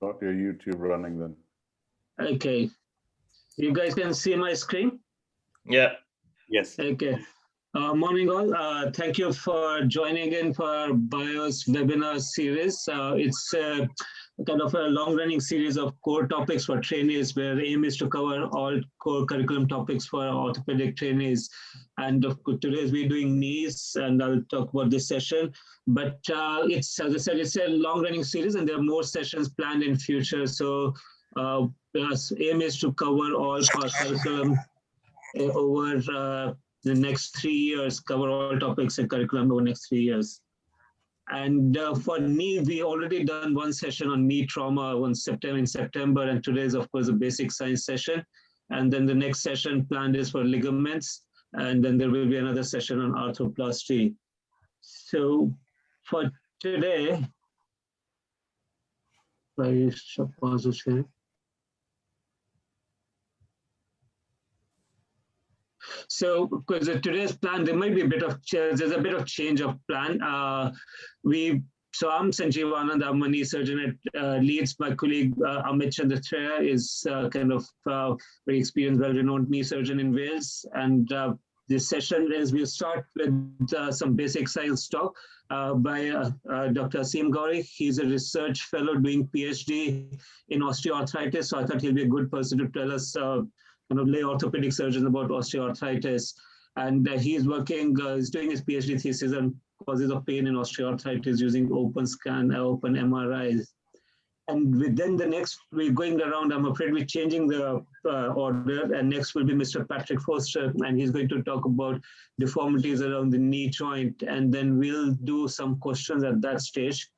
Got your YouTube running then. Okay. You guys can see my screen? Yeah. Yes. Okay. Morning all. Thank you for joining in for our BIOS webinar series. It's kind of a long-running series of core topics for trainees where the aim is to cover all core curriculum topics for orthopedic trainees. And today we're doing knees, and I'll talk about this session. But it's, as I said, it's a long-running series, and there are more sessions planned in future. So our aim is to cover all core curriculum over the next 3 years, cover all topics and curriculum over the next 3 years. And for knee, we already done one session on knee trauma in September, and today is, of course, a basic science session. And then the next session planned is for ligaments, and then there will be another session on arthroplasty. So for today, I should pause this here. So, because today's plan, there might be a bit of there's a bit of change of plan. So I'm Sanjeev Anand, I'm a knee surgeon at Leeds. My colleague Amit Chandrathreya is kind of very experienced, well-renowned knee surgeon in Wales. And this session is we'll start with some basic science talk by Dr. Asim Gauri. He's a research fellow doing PhD in osteoarthritis. So I thought he'll be a good person to tell us kind of lay orthopedic surgeons about osteoarthritis. And he's working, he's doing his PhD thesis on causes of pain in osteoarthritis using open scan, open MRIs. And within the next, we're going around, I'm afraid we're changing the order, and next will be Mr. Patrick Foster, and he's going to talk about deformities around the knee joint, and then we'll do some questions at that stage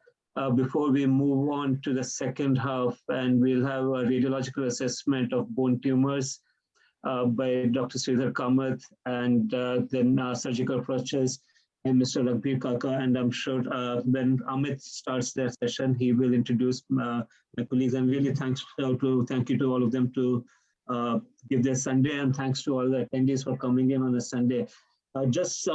before we move on to the second half, and we'll have a radiological assessment of bone tumors by Dr. Sridhar Kamath, and then surgical approaches and Mr. Raghbir Kaka. And I'm sure when Amit starts their session, he will introduce my colleagues. And really thank you to all of them to give their Sunday, and thanks to all the attendees for coming in on a Sunday. Just to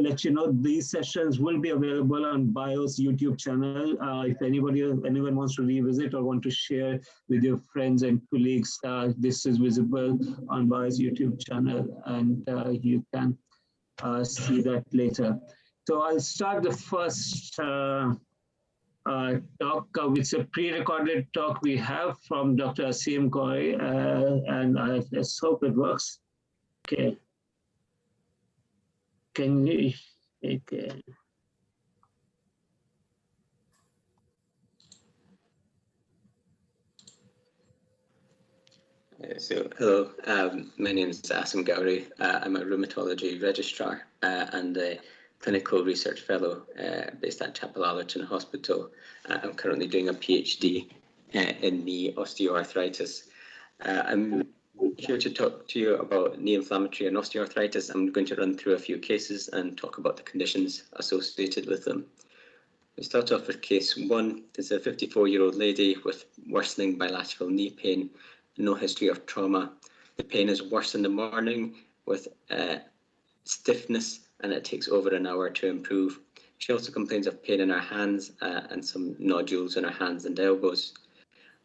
let you know, these sessions will be available on BIOS YouTube channel. If anyone wants to revisit or want to share with your friends and colleagues, this is visible on BIOS YouTube channel, and you can see that later. So I'll start the first talk, which is a pre-recorded talk we have from Dr. Asim Gauri, and I let's hope it works. Okay. Can you, okay. So, hello, my name is Asim Gauri. I'm a rheumatology registrar and a clinical research fellow based at Chapel Allerton Hospital. I'm currently doing a PhD in knee osteoarthritis. I'm here to talk to you about knee inflammatory and osteoarthritis. I'm going to run through a few cases and talk about the conditions associated with them. We start off with case 1. It's a 54-year-old lady with worsening bilateral knee pain, no history of trauma. The pain is worse in the morning with stiffness, and it takes over an hour to improve. She also complains of pain in her hands and some nodules in her hands and elbows.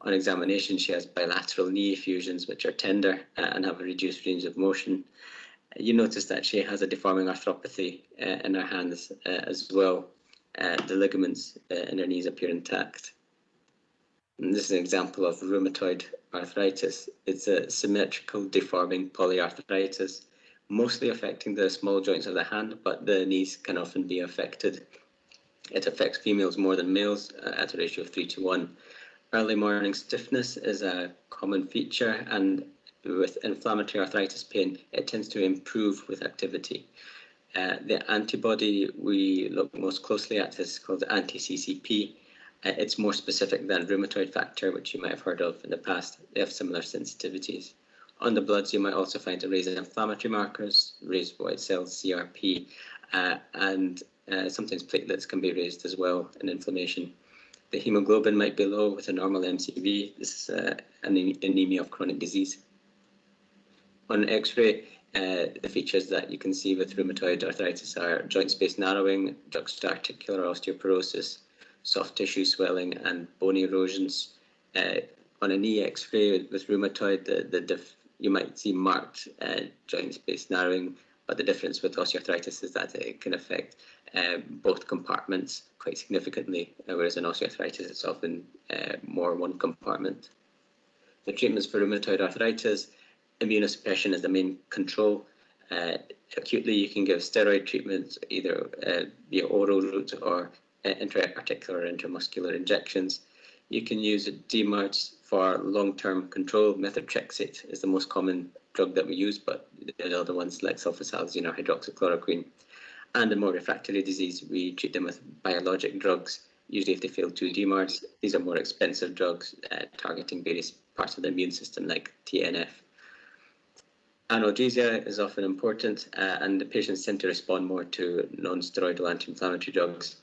On examination, she has bilateral knee effusions, which are tender and have a reduced range of motion. You notice that she has a deforming arthropathy in her hands as well. The ligaments in her knees appear intact. And this is an example of rheumatoid arthritis. It's a symmetrical deforming polyarthritis, mostly affecting the small joints of the hand, but the knees can often be affected. It affects females more than males at a ratio of 3:1. Early morning stiffness is a common feature, and with inflammatory arthritis pain, it tends to improve with activity. The antibody we look most closely at is called anti-CCP. It's more specific than rheumatoid factor, which you might have heard of in the past. They have similar sensitivities. On the bloods, you might also find a raise in inflammatory markers, raised white cells, CRP, and sometimes platelets can be raised as well in inflammation. The hemoglobin might be low with a normal MCV. This is anemia of chronic disease. On X-ray, the features that you can see with rheumatoid arthritis are joint space narrowing, juxtaarticular osteoporosis, soft tissue swelling and bone erosions. On a knee X-ray with rheumatoid, you might see marked joint space narrowing, but the difference with osteoarthritis is that it can affect both compartments quite significantly, whereas in osteoarthritis it's often more one compartment. The treatments for rheumatoid arthritis, immunosuppression is the main control. Acutely, you can give steroid treatments either via oral route or intra-articular or intramuscular injections. You can use DMARDs for long-term control. Methotrexate is the most common drug that we use, but there are other ones like sulfasalazine or hydroxychloroquine. And in more refractory disease, we treat them with biologic drugs, usually if they fail 2 DMARDs. These are more expensive drugs targeting various parts of the immune system like TNF. Analgesia is often important, and the patients tend to respond more to non-steroidal anti-inflammatory drugs.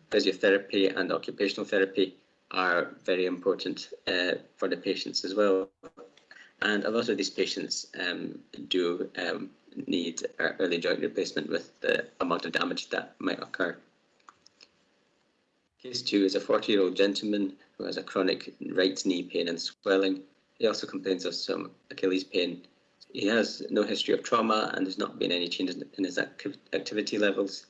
Physiotherapy and occupational therapy are very important for the patients as well. And a lot of these patients do need early joint replacement with the amount of damage that might occur. Case 2 is a 40-year-old gentleman who has a chronic right knee pain and swelling. He also complains of some Achilles pain. He has no history of trauma and there's not been any changes in his activity levels.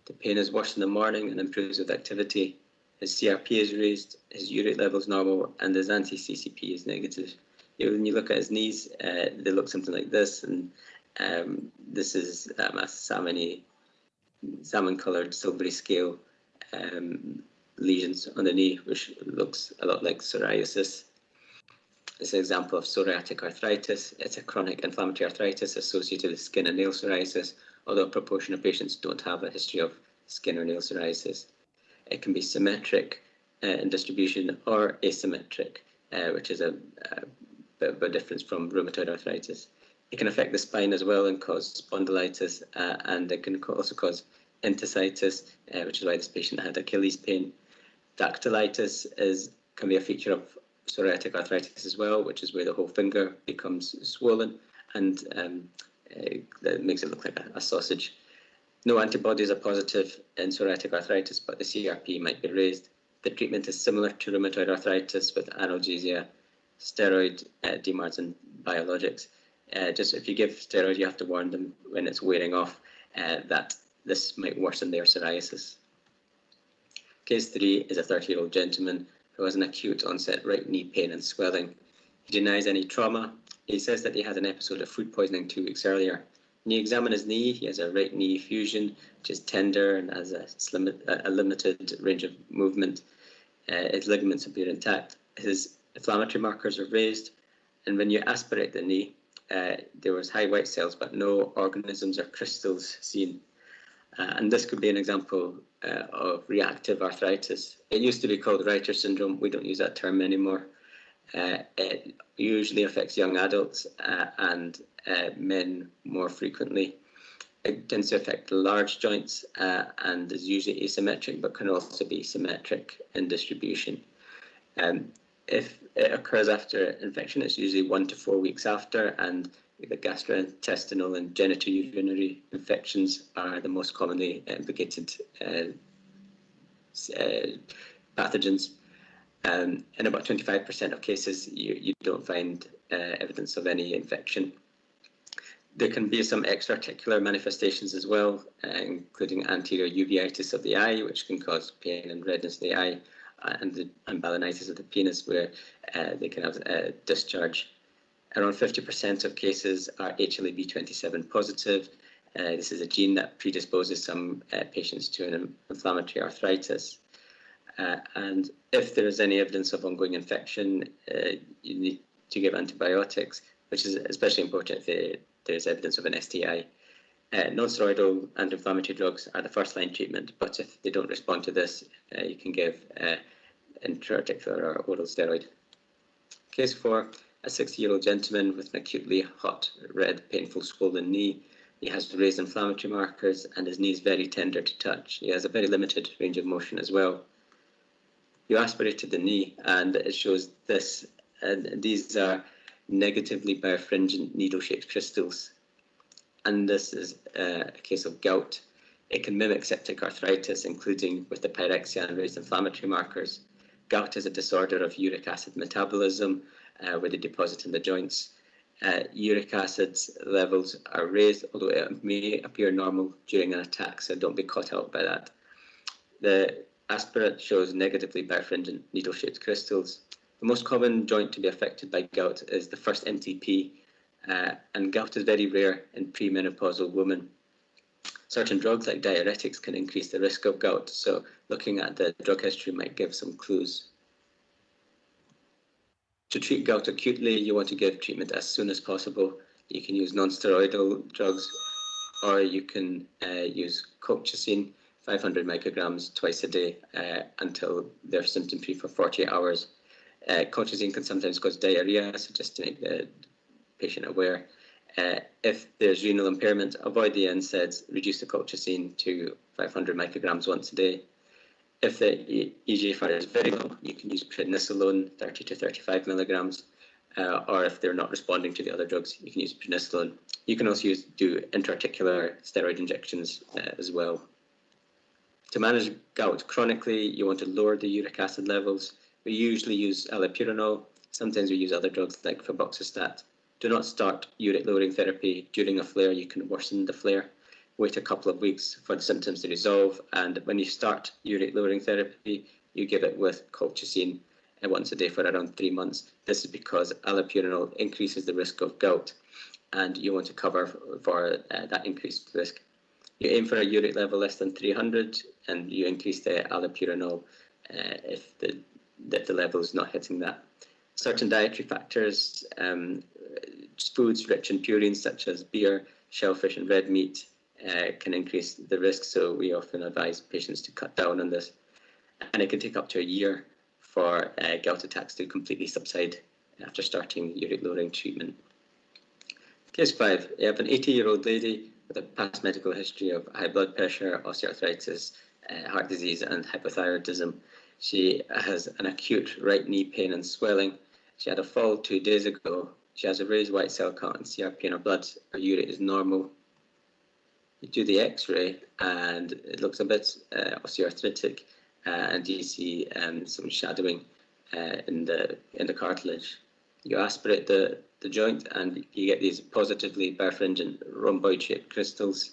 The pain is worse in the morning and improves with activity. His CRP is raised, his urate level is normal, and his anti-CCP is negative. When you look at his knees, they look something like this, and this is a salmon-coloured silvery scale lesions on the knee, which looks a lot like psoriasis. It's an example of psoriatic arthritis. It's a chronic inflammatory arthritis associated with skin and nail psoriasis, although a proportion of patients don't have a history of skin or nail psoriasis. It can be symmetric in distribution or asymmetric, which is a bit of a difference from rheumatoid arthritis. It can affect the spine as well and cause spondylitis, and it can also cause enthesitis, which is why this patient had Achilles pain. Dactylitis can be a feature of psoriatic arthritis as well, which is where the whole finger becomes swollen, and that makes it look like a sausage. No antibodies are positive in psoriatic arthritis, but the CRP might be raised. The treatment is similar to rheumatoid arthritis with analgesia, steroid, DMARDs, and biologics. Just if you give steroid, you have to warn them when it's wearing off that this might worsen their psoriasis. Case 3 is a 30-year-old gentleman who has an acute onset right knee pain and swelling. He denies any trauma. He says that he had an episode of food poisoning 2 weeks earlier. When you examine his knee, he has a right knee fusion, which is tender and has a limited range of movement. His ligaments appear intact. His inflammatory markers are raised, and when you aspirate the knee, there was high white cells, but no organisms or crystals seen. And this could be an example of reactive arthritis. It used to be called Reiter syndrome. We don't use that term anymore. It usually affects young adults and men more frequently. It tends to affect large joints and is usually asymmetric, but can also be symmetric in distribution. If it occurs after infection, it's usually 1 to 4 weeks after, and the gastrointestinal and genitourinary infections are the most commonly implicated pathogens. In about 25% of cases, you don't find evidence of any infection. There can be some extra-articular manifestations as well, including anterior uveitis of the eye, which can cause pain and redness of the eye, and balanitis of the penis, where they can have discharge. Around 50% of cases are HLA-B27 positive. This is a gene that predisposes some patients to an inflammatory arthritis. And if there is any evidence of ongoing infection, you need to give antibiotics, which is especially important if there's evidence of an STI. Non-steroidal anti-inflammatory drugs are the first-line treatment, but if they don't respond to this, you can give intra-articular or oral steroid. Case 4, a 60-year-old gentleman with an acutely hot, red, painful, swollen knee. He has raised inflammatory markers and his knee is very tender to touch. He has a very limited range of motion as well. You aspirated the knee and it shows this, and these are negatively birefringent needle-shaped crystals. And this is a case of gout. It can mimic septic arthritis, including with the pyrexia and raised inflammatory markers. Gout is a disorder of uric acid metabolism where they deposit in the joints. Uric acid levels are raised, although it may appear normal during an attack, so don't be caught out by that. The aspirate shows negatively birefringent needle-shaped crystals. The most common joint to be affected by gout is the first MTP, and gout is very rare in premenopausal women. Certain drugs like diuretics can increase the risk of gout, so looking at the drug history might give some clues. To treat gout acutely, you want to give treatment as soon as possible. You can use non-steroidal drugs, or you can use colchicine, 500 micrograms twice a day until they're symptom-free for 48 hours. Colchicine can sometimes cause diarrhea, so just to make the patient aware. If there's renal impairment, avoid the NSAIDs, reduce the colchicine to 500 micrograms once a day. If the eGFR is very low, you can use prednisolone, 30 to 35 milligrams, or if they're not responding to the other drugs, you can use prednisolone. You can also do intra-articular steroid injections as well. To manage gout chronically, you want to lower the uric acid levels. We usually use allopurinol. Sometimes we use other drugs like febuxostat. Do not start uric-lowering therapy during a flare. You can worsen the flare. Wait a couple of weeks for the symptoms to resolve, and when you start uric-lowering therapy, you give it with colchicine once a day for around 3 months. This is because allopurinol increases the risk of gout, and you want to cover for that increased risk. You aim for a uric level less than 300, and you increase the allopurinol if the level is not hitting that. Certain dietary factors, foods rich in purines such as beer, shellfish and red meat can increase the risk, so we often advise patients to cut down on this. And it can take up to a year for gout attacks to completely subside after starting uric-lowering treatment. Case 5, you have an 80-year-old lady with a past medical history of high blood pressure, osteoarthritis, heart disease and hypothyroidism. She has an acute right knee pain and swelling. She had a fall 2 days ago. She has a raised white cell count and CRP in her blood. Her uric is normal. You do the X-ray and it looks a bit osteoarthritic, and you see some shadowing in the cartilage. You aspirate the joint and you get these positively birefringent rhomboid-shaped crystals.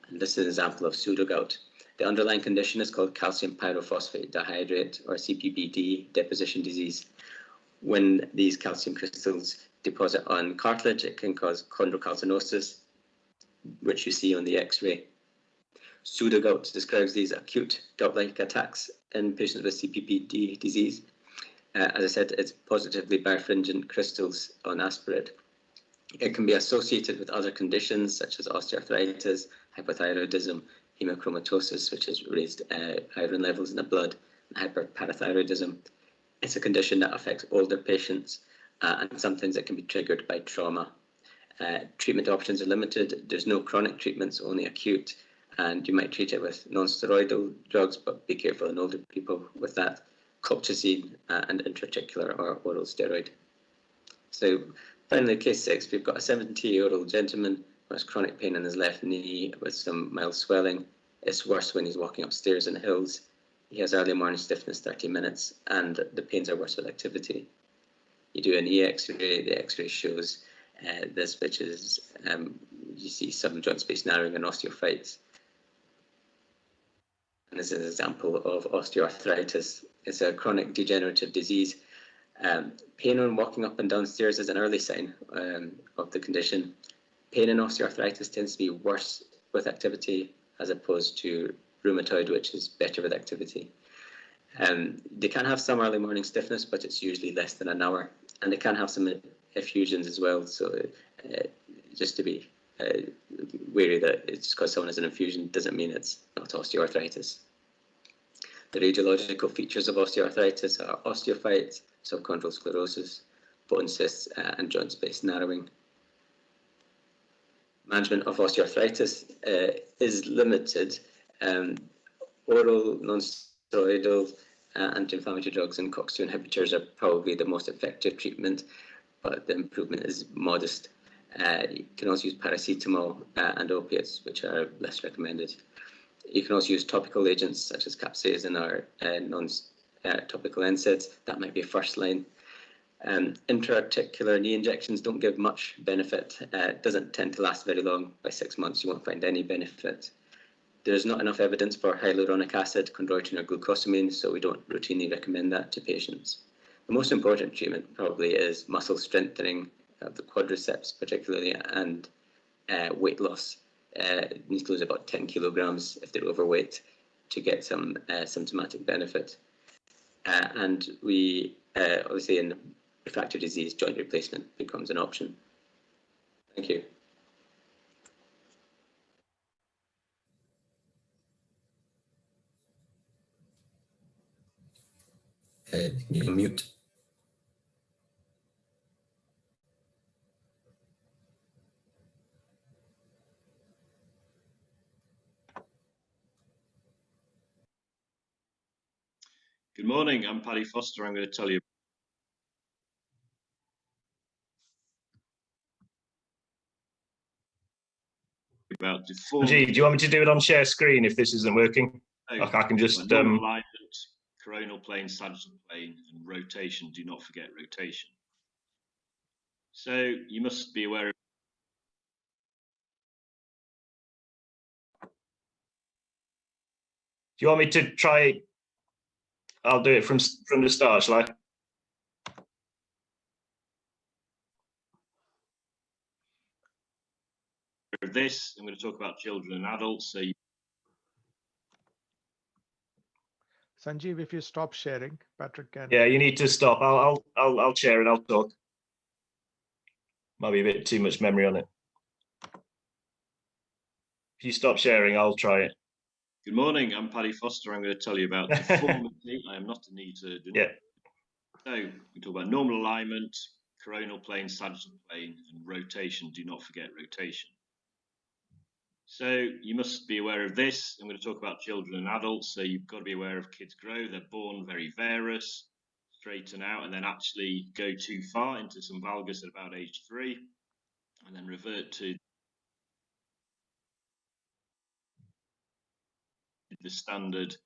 And this is an example of pseudogout. The underlying condition is called calcium pyrophosphate dihydrate, or CPBD, deposition disease. When these calcium crystals deposit on cartilage, it can cause chondrocalcinosis, which you see on the X-ray. Pseudogout describes these acute gout-like attacks in patients with CPBD disease. As I said, it's positively birefringent crystals on aspirate. It can be associated with other conditions such as osteoarthritis, hypothyroidism, hemochromatosis, which is raised iron levels in the blood, and hyperparathyroidism. It's a condition that affects older patients, and sometimes it can be triggered by trauma. Treatment options are limited. There's no chronic treatments, only acute, and you might treat it with non-steroidal drugs, but be careful in older people with that. Colchicine and intraarticular or oral steroid. So finally, case 6, we've got a 70-year-old gentleman who has chronic pain in his left knee with some mild swelling. It's worse when he's walking upstairs in hills. He has early morning stiffness, 30 minutes, and the pains are worse with activity. You do an X-ray, the X-ray shows this, which is, you see some joint space narrowing and osteophytes. And this is an example of osteoarthritis. It's a chronic degenerative disease. Pain on walking up and down stairs is an early sign of the condition. Pain in osteoarthritis tends to be worse with activity as opposed to rheumatoid, which is better with activity. They can have some early morning stiffness, but it's usually less than an hour. And they can have some effusions as well. So just to be wary that it's just because someone has an infusion doesn't mean it's not osteoarthritis. The radiological features of osteoarthritis are osteophytes, subchondral sclerosis, bone cysts, and joint space narrowing. Management of osteoarthritis is limited. Oral, non-steroidal, anti-inflammatory drugs and COX-2 inhibitors are probably the most effective treatment, but the improvement is modest. You can also use paracetamol and opiates, which are less recommended. You can also use topical agents such as capsaicin or non-topical NSAIDs. That might be a first line. Intra-articular knee injections don't give much benefit. It doesn't tend to last very long. By 6 months, you won't find any benefit. There's not enough evidence for hyaluronic acid, chondroitin, or glucosamine, so we don't routinely recommend that to patients. The most important treatment probably is muscle strengthening of the quadriceps particularly, and weight loss. Needs to lose about 10 kilograms if they're overweight to get some symptomatic benefit. And we obviously in refractory disease, joint replacement becomes an option. Thank you. You're on mute. Good morning, I'm Paddy Foster. I'm going to tell you about deformity. Do you want me to do it on share screen if this isn't working? Oh, I can just alignment, coronal plane, sagittal plane, and rotation. Do not forget rotation. So you must be aware of. Do you want me to try? I'll do it from the start, shall I? This, I'm going to talk about children and adults. So Sanjeev, if you stop sharing, Patrick can. Yeah, you need to stop. I'll share it. I'll talk. Might be a bit too much memory on it. If you stop sharing, I'll try it. good morning, I'm Paddy Foster. I'm going to tell you about deformity. I am not a knee surgeon. Yeah. So we talk about normal alignment, coronal plane, sagittal plane, and rotation. Do not forget rotation. So you must be aware of this. I'm going to talk about children and adults. So you've got to be aware of kids grow. They're born very varus, straighten out, and then actually go too far into some valgus at about age 3, and then revert to the standard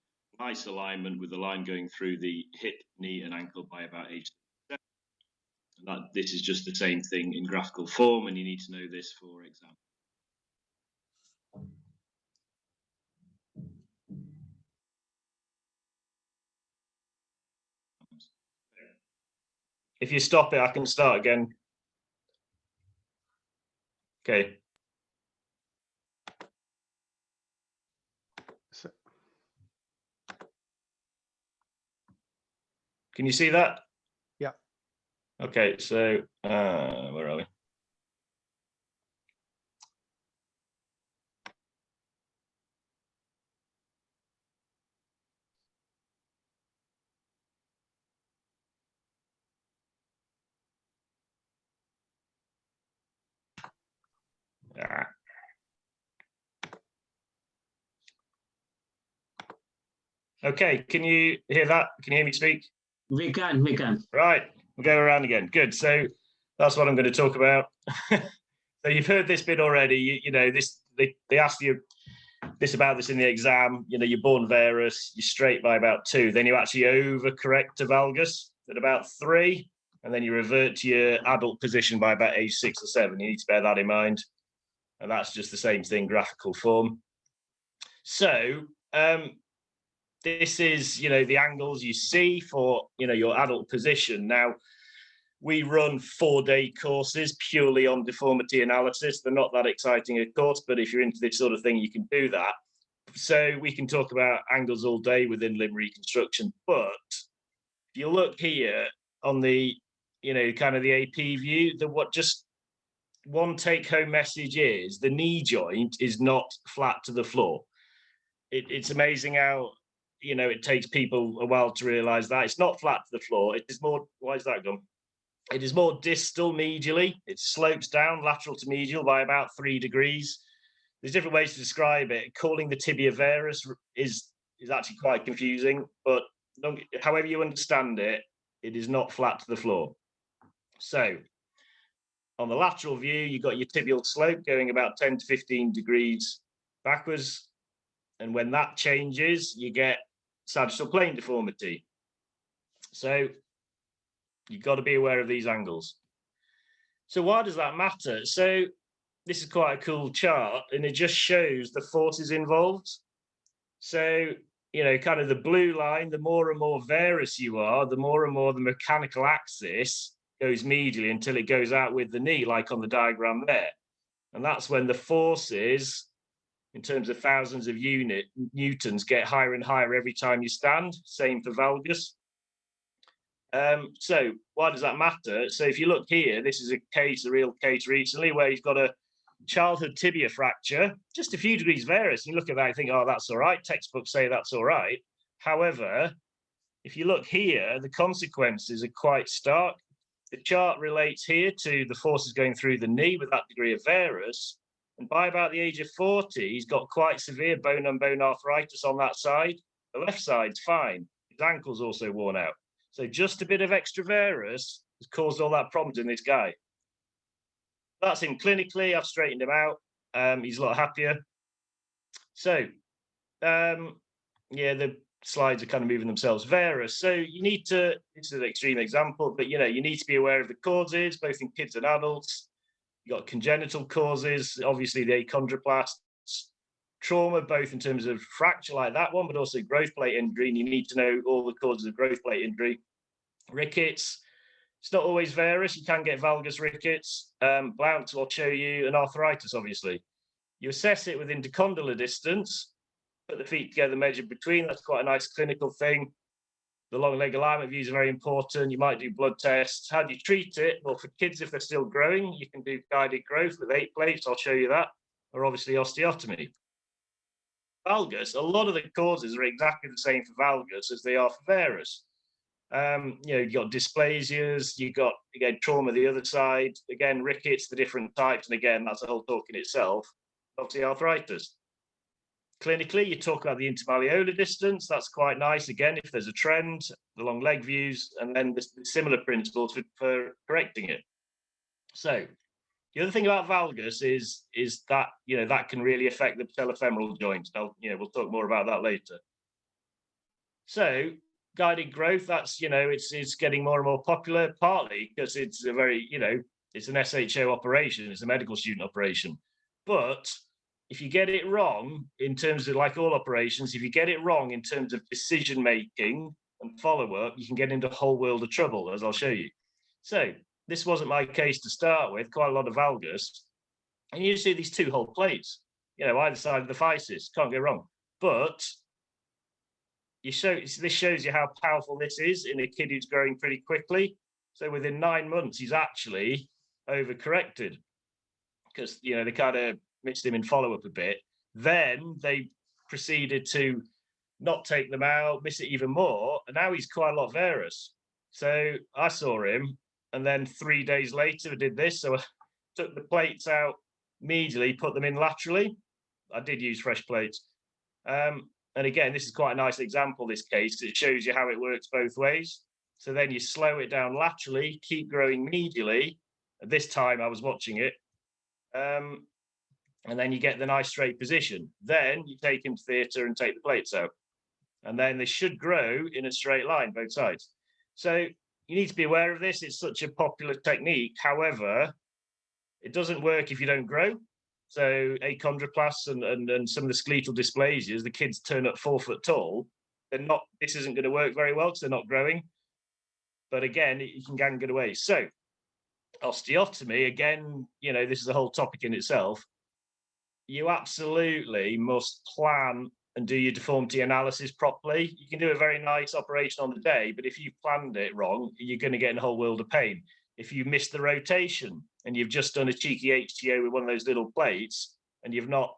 nice alignment with the line going through the hip, knee, and ankle by about age 7. And this is just the same thing in graphical form, and you need to know this for example. If you stop it, I can start again. Okay. So, Can you see that? Yeah. Okay, so where are we? Okay, can you hear that? Can you hear me speak? We can. Right, we'll go around again. Good. So that's what I'm going to talk about. So you've heard this bit already. You know this. They ask you this about this in the exam. You know, you're born varus, you're straight by about 2, then you actually overcorrect to valgus at about 3, and then you revert to your adult position by about age 6 or 7. You need to bear that in mind, and that's just the same thing, graphical form. So this is, you know, the angles you see for, you know, your adult position. Now, we run 4-day courses purely on deformity analysis. They're not that exciting, of course, but if you're into this sort of thing, you can do that. So we can talk about angles all day within limb reconstruction. But if you look here on the, you know, kind of the AP view, what just one take-home message is the knee joint is not flat to the floor. It's amazing how, you know, it takes people a while to realize that it's not flat to the floor. It is more, why is that gone? It is more distal medially. It slopes down lateral to medial by about 3 degrees. There's different ways to describe it. Calling the tibia varus is actually quite confusing, but however you understand it, it is not flat to the floor. So On the lateral view, you've got your tibial slope going about 10 to 15 degrees backwards. And when that changes, you get sagittal plane deformity. So you've got to be aware of these angles. So why does that matter? So this is quite a cool chart, and it just shows the forces involved. So, you know, kind of the blue line, the more and more varus you are, the more and more the mechanical axis goes medially until it goes out with the knee, like on the diagram there. And that's when the forces, in terms of thousands of newtons, get higher and higher every time you stand. Same for valgus. So why does that matter? So if you look here, this is a real case recently where he's got a childhood tibia fracture, just a few degrees varus. You look at that and think, oh, that's all right. Textbooks say that's all right. However, if you look here, the consequences are quite stark. The chart relates here to the forces going through the knee with that degree of varus. And by about the age of 40, he's got quite severe bone-on-bone arthritis on that side. The left side's fine. His ankle's also worn out. So just a bit of extra varus has caused all that problems in this guy. That's him clinically. I've straightened him out. He's a lot happier. So, yeah, the slides are kind of moving themselves. Varus. So you need to, this is an extreme example, but you know, you need to be aware of the causes, both in kids and adults. You've got congenital causes, obviously the achondroplasts, trauma, both in terms of fracture like that one, but also growth plate injury. And you need to know all the causes of growth plate injury. Rickets. It's not always varus. You can get valgus rickets. Blount will show you, an arthritis, obviously. You assess it with intercondylar distance, put the feet together, measure between. That's quite a nice clinical thing. The long leg alignment views are very important. You might do blood tests. How do you treat it? Well, for kids, if they're still growing, you can do guided growth with 8 plates. I'll show you that. Or obviously osteotomy. Valgus, a lot of the causes are exactly the same for valgus as they are for varus. You know, you've got dysplasias, you've got, again, trauma the other side, again, rickets, the different types, and again, that's a whole talk in itself. Obviously, arthritis. Clinically, you talk about the intermalleolar distance. That's quite nice, again, if there's a trend, the long leg views, and then the similar principles for correcting it. So, the other thing about valgus is that, you know, that can really affect the patellofemoral joint. You know, we'll talk more about that later. So, guided growth, that's, you know, it's getting more and more popular, partly because it's a very, you know, it's an SHO operation, it's a medical student operation. But if you get it wrong in terms of, like all operations, if you get it wrong in terms of decision making and follow-up, you can get into a whole world of trouble, as I'll show you. So this wasn't my case to start with, quite a lot of valgus. And you see these 2 whole plates, you know, either side of the physis, can't go wrong. But this shows you how powerful this is in a kid who's growing pretty quickly. So within 9 months, he's actually overcorrected because, you know, they kind of missed him in follow-up a bit. Then they proceeded to not take them out, miss it even more, and now he's quite a lot varus. So I saw him, and then 3 days later I did this. So I took the plates out immediately, put them in laterally. I did use fresh plates. And again, this is quite a nice example, this case. It shows you how it works both ways. So then you slow it down laterally, keep growing medially. At this time, I was watching it. And then you get the nice straight position. Then you take him to theatre and take the plates out. And then they should grow in a straight line, both sides. So you need to be aware of this. It's such a popular technique. However, it doesn't work if you don't grow. So achondroplasts and some of the skeletal dysplasias, the kids turn up 4 foot tall. This isn't going to work very well because they're not growing. But again, you can get away. So osteotomy, again, you know, this is a whole topic in itself. You absolutely must plan and do your deformity analysis properly. You can do a very nice operation on the day, but if you planned it wrong, you're going to get in a whole world of pain. If you miss the rotation and you've just done a cheeky HTO with one of those little plates and you've not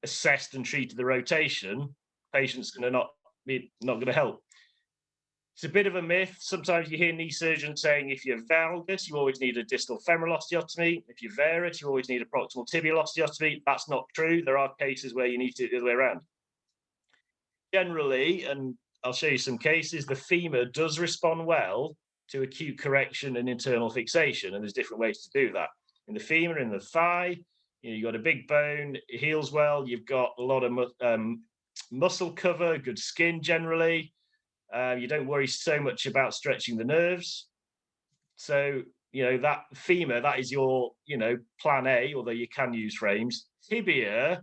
assessed and treated the rotation, patient's going to not going to help. It's a bit of a myth. Sometimes you hear knee surgeons saying if you're valgus, you always need a distal femoral osteotomy. If you're varus, you always need a proximal tibial osteotomy. That's not true. There are cases where you need to do it the other way around. Generally, and I'll show you some cases, the femur does respond well to acute correction and internal fixation. And there's different ways to do that. In the femur, in the thigh, you've got a big bone, it heals well. You've got a lot of muscle cover, good skin generally. You don't worry so much about stretching the nerves. So, that femur, that is your, plan A, although you can use frames. Tibia,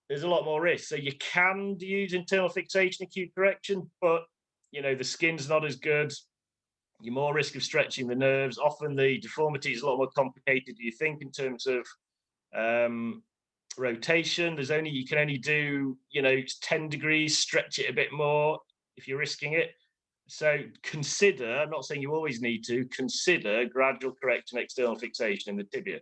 there's a lot more risk. So you can use internal fixation, acute correction, but, the skin's not as good. You're more risk of stretching the nerves. Often the deformity is a lot more complicated than you think in terms of rotation. You can only do, 10 degrees, stretch it a bit more if you're risking it. So consider, I'm not saying you always need to, consider gradual correction external fixation in the tibia.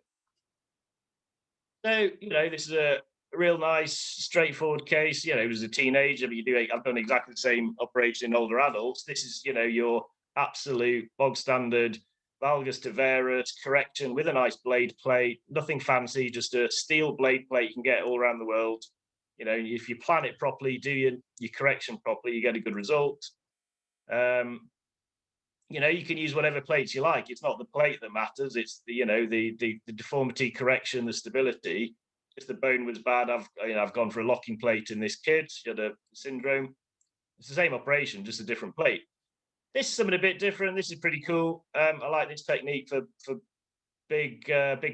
So, this is a real nice, straightforward case. It was a teenager, but I've done exactly the same operation in older adults. This is, your absolute bog standard valgus to varus correction with a nice blade plate, nothing fancy, just a steel blade plate you can get all around the world. If you plan it properly, do your correction properly, you get a good result. You can use whatever plates you like. It's not the plate that matters. It's the deformity correction, the stability. If the bone was bad, I've gone for a locking plate in this kid. She had a syndrome. It's the same operation, just a different plate. This is something a bit different. This is pretty cool. I like this technique for big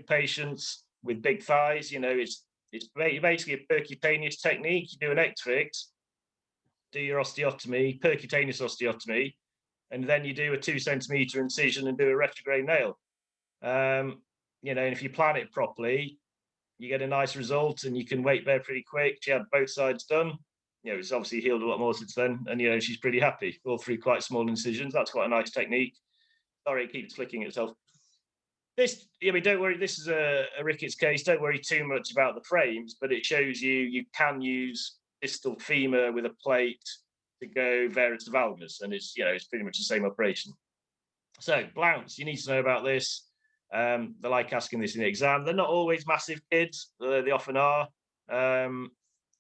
patients with big thighs. It's basically a percutaneous technique. You do an X-fix, do your osteotomy, percutaneous osteotomy, and then you do a 2 centimeter incision and do a retrograde nail. And if you plan it properly, you get a nice result and you can weight bear pretty quick. She had both sides done. It's obviously healed a lot more since then, and she's pretty happy. All 3 quite small incisions. That's quite a nice technique. Sorry, it keeps flicking itself. This, don't worry. This is a rickets case. Don't worry too much about the frames, but it shows you can use distal femur with a plate to go varus to valgus, and it's pretty much the same operation. So Blounce, you need to know about this. They like asking this in the exam. They're not always massive kids. They often are.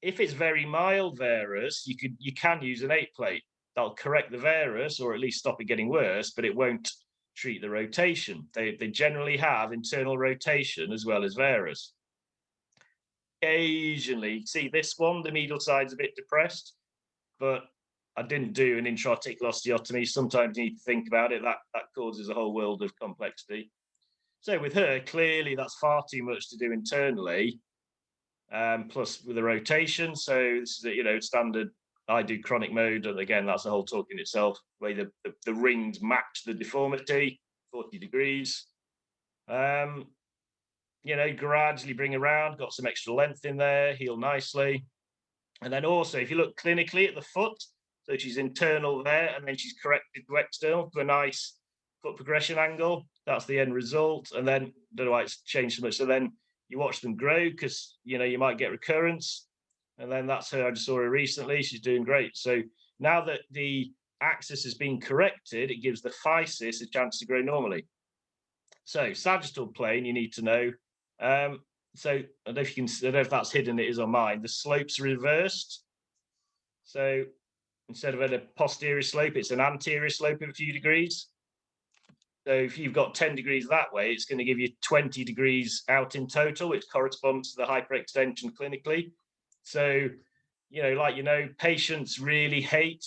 If it's very mild varus, you can use an 8 plate. That'll correct the varus, or at least stop it getting worse, but it won't treat the rotation. They generally have internal rotation as well as varus. Occasionally, see this one, the medial side's a bit depressed, but I didn't do an intra-articular osteotomy. Sometimes you need to think about it. That causes a whole world of complexity. So with her, clearly that's far too much to do internally, plus with the rotation. So this is standard. I do chronic mode, and again, that's a whole talk in itself, where the rings match the deformity, 40 degrees. Gradually bring around, got some extra length in there, heal nicely. And then also, if you look clinically at the foot, so she's internal there, and then she's corrected to external to a nice foot progression angle. That's the end result. And then, I don't know why it's changed so much. So then you watch them grow, because, you might get recurrence. And then that's her. I just saw her recently. She's doing great. So now that the axis has been corrected, it gives the physis a chance to grow normally. So sagittal plane, you need to know. So I don't know if that's hidden. It is on mine. The slope's reversed. So instead of a posterior slope, it's an anterior slope of a few degrees. So if you've got 10 degrees that way, it's going to give you 20 degrees out in total, which corresponds to the hyperextension clinically. So, patients really hate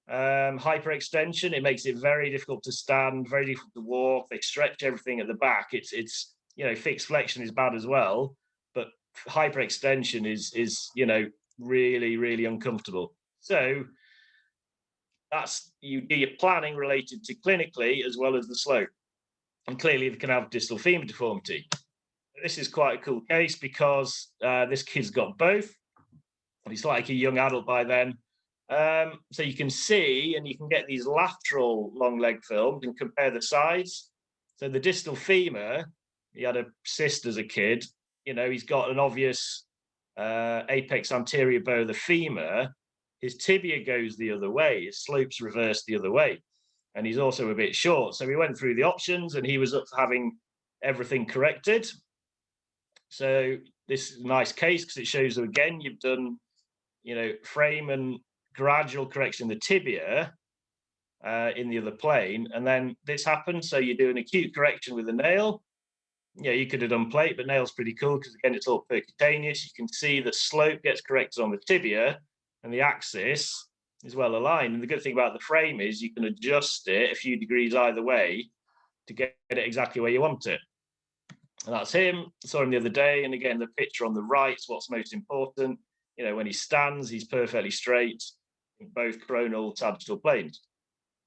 hyperextension. It makes it very difficult to stand, very difficult to walk. They stretch everything at the back. It's fixed flexion is bad as well, but hyperextension is really, really uncomfortable. So that's you do your planning related to clinically as well as the slope. And clearly they can have distal femur deformity. This is quite a cool case because this kid's got both. He's like a young adult by then. So you can see, and you can get these lateral long leg films and compare the size. So the distal femur, he had a cyst as a kid. He's got an obvious apex anterior bow of the femur. His tibia goes the other way. His slope's reversed the other way. And he's also a bit short. So we went through the options and he was up for having everything corrected. So this is a nice case because it shows that, again, you've done, frame and gradual correction in the tibia. in the other plane, and then this happened. So you do an acute correction with a nail. Yeah, you could have done plate, but nail's pretty cool because again, it's all percutaneous. You can see the slope gets corrected on the tibia and the axis is well aligned. And the good thing about the frame is you can adjust it a few degrees either way to get it exactly where you want it. And that's him. I saw him the other day. And again, the picture on the right is what's most important. You know, when he stands, he's perfectly straight in both coronal sagittal planes.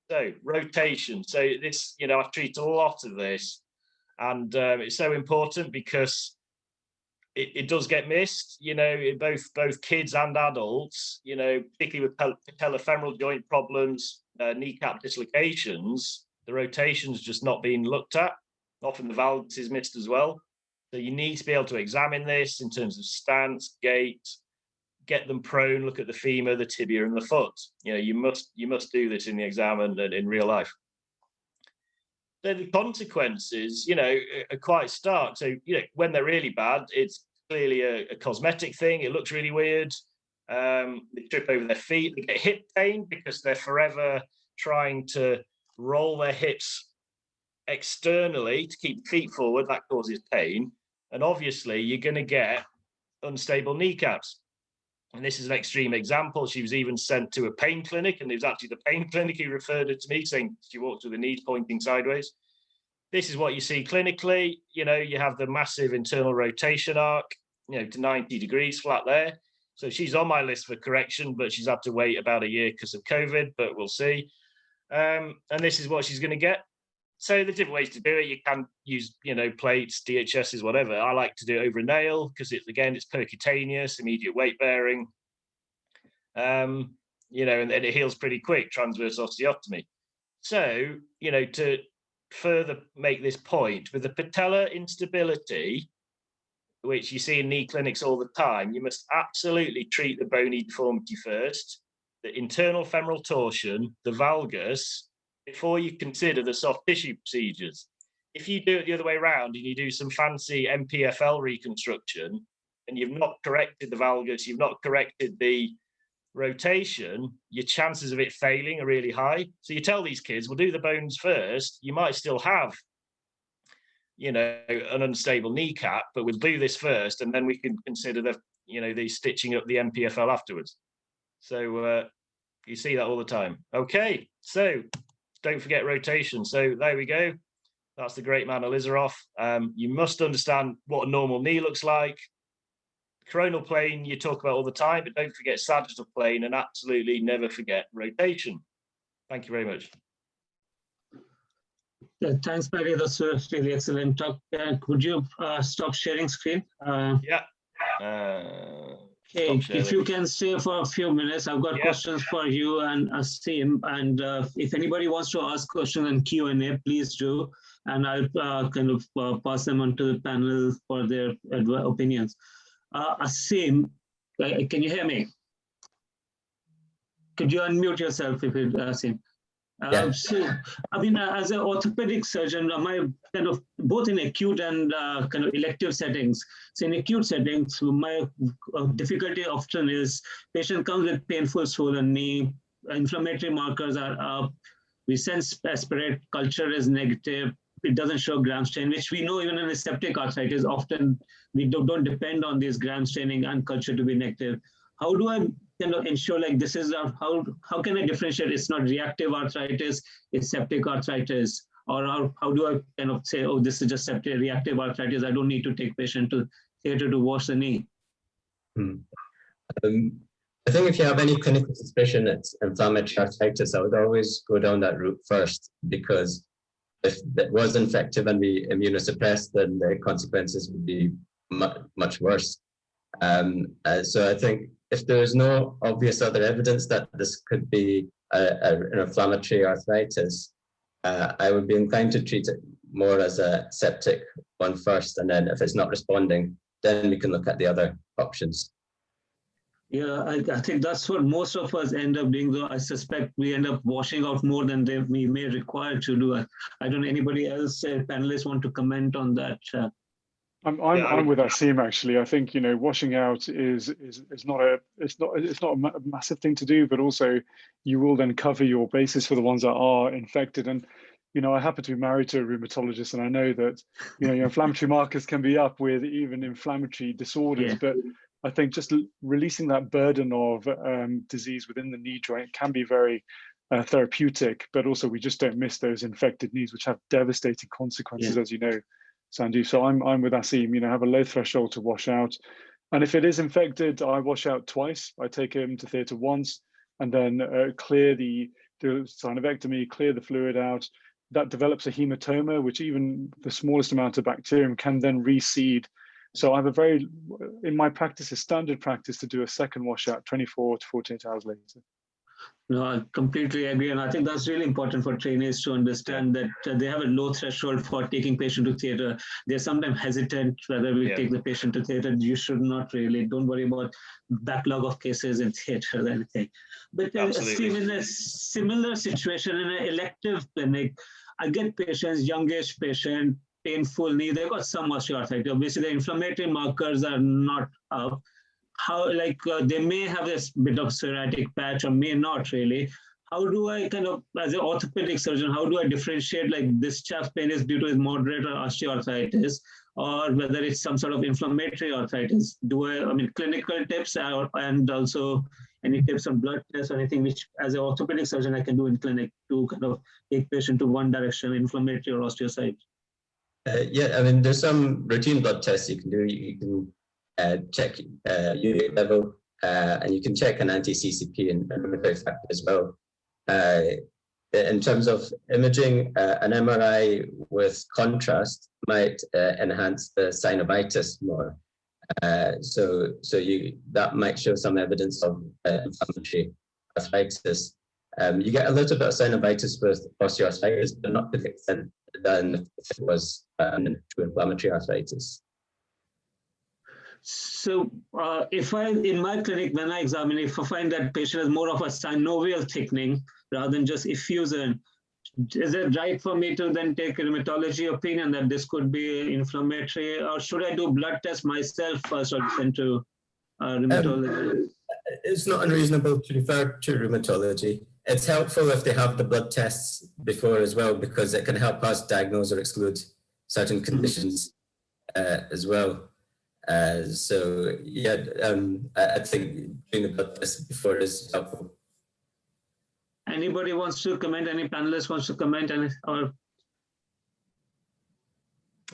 So rotation. So this, you know, I treat a lot of this. And it's so important because it does get missed, you know, in both kids and adults, you know, particularly with patellofemoral joint problems, kneecap dislocations, the rotation's just not being looked at. Often the valgus is missed as well. So you need to be able to examine this in terms of stance, gait, get them prone, look at the femur, the tibia, and the foot. You know, you must do this in the exam and in real life. So the consequences, you know, are quite stark. So, you know, when they're really bad, it's clearly a cosmetic thing. It looks really weird. They trip over their feet. They get hip pain because they're forever trying to roll their hips externally to keep feet forward. That causes pain. And obviously, you're going to get unstable kneecaps. And this is an extreme example. She was even sent to a pain clinic, and it was actually the pain clinic who referred her to me, saying she walked with the knees pointing sideways. This is what you see clinically. You know, you have the massive internal rotation arc, you know, to 90 degrees flat there. So she's on my list for correction, but she's had to wait about a year because of COVID, but we'll see. And this is what she's going to get. So the different ways to do it, you can use, you know, plates, DHSs, whatever. I like to do it over a nail because it's percutaneous, immediate weight bearing. You know, and it heals pretty quick, transverse osteotomy. So, you know, to further make this point, with the patellar instability, which you see in knee clinics all the time, you must absolutely treat the bony deformity first, the internal femoral torsion, the valgus, before you consider the soft tissue procedures. If you do it the other way around and you do some fancy MPFL reconstruction and you've not corrected the valgus, you've not corrected the rotation, your chances of it failing are really high. So you tell these kids, we'll do the bones first. You might still have, you know, an unstable kneecap, but we'll do this first and then we can consider the, you know, the stitching up the MPFL afterwards. So you see that all the time. Okay, so don't forget rotation. So there we go. That's the great man, Alizaroff. You must understand what a normal knee looks like. Coronal plane you talk about all the time, but don't forget sagittal plane and absolutely never forget rotation. Thank you very much. Yeah, thanks, Barry. That's a really excellent talk. Could you stop sharing screen? Yeah. Okay, if you can stay for a few minutes, I've got questions for you and Asim. And if anybody wants to ask questions in Q&A, please do. And I'll kind of pass them on to the panel for their opinions. Asim, can you hear me? Could you unmute yourself if it, Asim? So, I mean, as an orthopedic surgeon, my kind of both in acute and kind of elective settings. So in acute settings, my difficulty often is patient comes with painful swollen knee, inflammatory markers are up, we sense aspirate, culture is negative, it doesn't show gram stain, which we know even in a septic arthritis, often we don't depend on this gram staining and culture to be negative. How do I kind of ensure like this is how can I differentiate it's not reactive arthritis, it's septic arthritis, or how do I kind of say, oh, this is just septic reactive arthritis, I don't need to take patient to theater to wash the knee? I think if you have any clinical suspicion it's inflammatory arthritis, I would always go down that route first, because if it was infective and we immunosuppressed, then the consequences would be much worse. So I think if there is no obvious other evidence that this could be an inflammatory arthritis, I would be inclined to treat it more as a septic one first, and then if it's not responding, then we can look at the other options. Yeah, I think that's what most of us end up doing, though I suspect we end up washing out more than we may require to do. I don't know, anybody else, panelists want to comment on that? I'm with Asim actually. I think washing out is not a massive thing to do, but also you will then cover your bases for the ones that are infected. And I happen to be married to a rheumatologist, and I know that your inflammatory markers can be up with even inflammatory disorders. But I think just releasing that burden of disease within the knee joint can be very therapeutic. But also we just don't miss those infected knees, which have devastating consequences, as you know, Sanjeev. So I'm with Asim, have a low threshold to wash out. And if it is infected, I wash out twice. I take him to theatre once and then clear do synovectomy, clear the fluid out. That develops a hematoma, which even the smallest amount of bacterium can then reseed. So I have in my practice, a standard practice to do a second washout 24 to 48 hours later. No, I completely agree. And I think that's really important for trainees to understand that they have a low threshold for taking patient to theatre. They're sometimes hesitant whether we take the patient to theatre. You should not really. Don't worry about backlog of cases in theatre or anything. But Steve, in a similar situation in an elective clinic, I get patients, youngish patient, painful knee, they've got some osteoarthritis. Obviously, the inflammatory markers are not up. How, they may have this bit of psoriatic patch or may not really. How do I as an orthopedic surgeon, how do I differentiate this chap's pain is due to his moderate or osteoarthritis, or whether it's some sort of inflammatory arthritis? Clinical tips and also any tips on blood tests or anything which as an orthopedic surgeon I can do in clinic to take patient to one direction, inflammatory or osteocyte? There's some routine blood tests you can do. You can check UVA level, and you can check an anti-CCP and rheumatoid factor as well. In terms of imaging, an MRI with contrast might enhance the synovitis more. That might show some evidence of inflammatory arthritis. You get a little bit of synovitis with osteoarthritis, but not to the extent than if it was true inflammatory arthritis. So if in my clinic, when I examine, if I find that patient has more of a synovial thickening rather than just effusion, is it right for me to then take a rheumatology opinion that this could be inflammatory, or should I do blood test myself first or send to rheumatology? It's not unreasonable to refer to rheumatology. It's helpful if they have the blood tests before as well, because it can help us diagnose or exclude certain conditions as well. I think doing the blood test before is helpful. Anybody wants to comment? Any panelists wants to comment?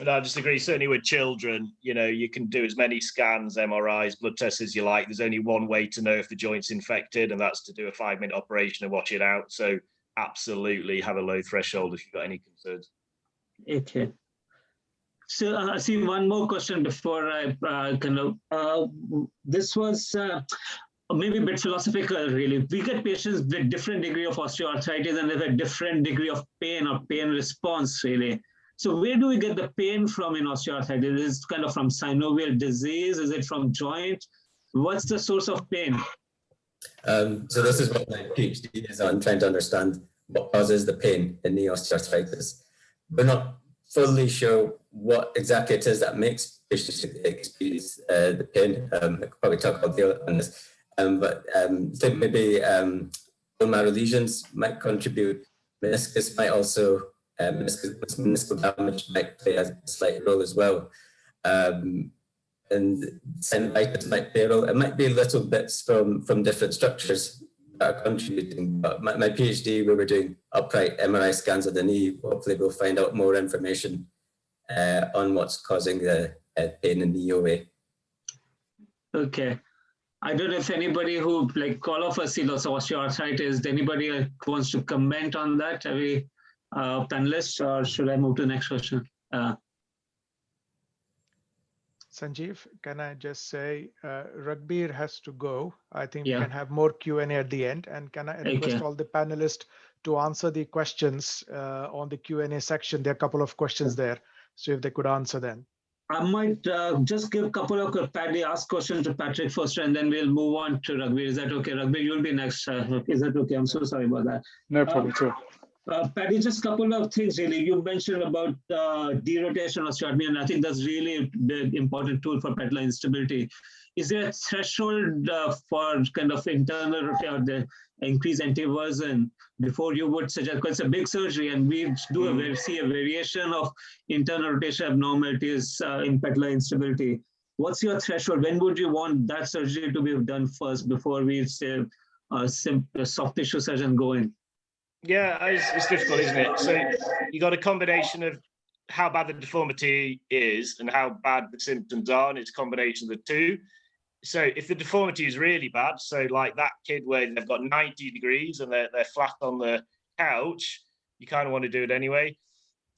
No, I just agree. Certainly with children, you can do as many scans, MRIs, blood tests as you like. There's only one way to know if the joint's infected, and that's to do a 5-minute operation and watch it out. So absolutely have a low threshold if you've got any concerns. Okay. So I see one more question before I this was maybe a bit philosophical, really. We get patients with different degree of osteoarthritis and they have a different degree of pain or pain response, really. So where do we get the pain from in osteoarthritis? Is it from synovial disease? Is it from joint? What's the source of pain? So this is what my PhD is on, trying to understand what causes the pain in knee osteoarthritis. We're not fully sure what exactly it is that makes patients experience the pain. I could probably talk about this, but I think maybe bone marrow lesions might contribute. Meniscus might also, meniscal damage might play a slight role as well. And synovitis might play a role. It might be little bits from different structures that are contributing. But my PhD, we were doing upright MRI scans of the knee. Hopefully we'll find out more information on what's causing the pain in the OA. Okay. I don't know if anybody who, all of us see lots of osteoarthritis, anybody wants to comment on that? Are we panelists, or should I move to the next question? Sanjeev, can I just say, Ragbir has to go. I think we can have more Q&A at the end. And can I request all the panelists to answer the questions on the Q&A section? There are a couple of questions there. So if they could answer them. I might just give a couple of ask questions to Patrick first, and then we'll move on to Ragbir. Is that okay? Ragbir, you'll be next. Is that okay? I'm so sorry about that. No problem at all. Patty, just a couple of things really. You mentioned about derotation osteotomy, and I think that's really the important tool for patellar instability. Is there a threshold for kind of internal rotation or the increased antiversion before you would suggest, because it's a big surgery and we do see a variation of internal rotation abnormalities in patellar instability. What's your threshold? When would you want that surgery to be done first before we say a soft tissue surgeon go in? Yeah, it's difficult, isn't it? So you got a combination of how bad the deformity is and how bad the symptoms are, and it's a combination of the two. So if the deformity is really bad, so like that kid where they've got 90 degrees and they're flat on the couch, you kind of want to do it anyway.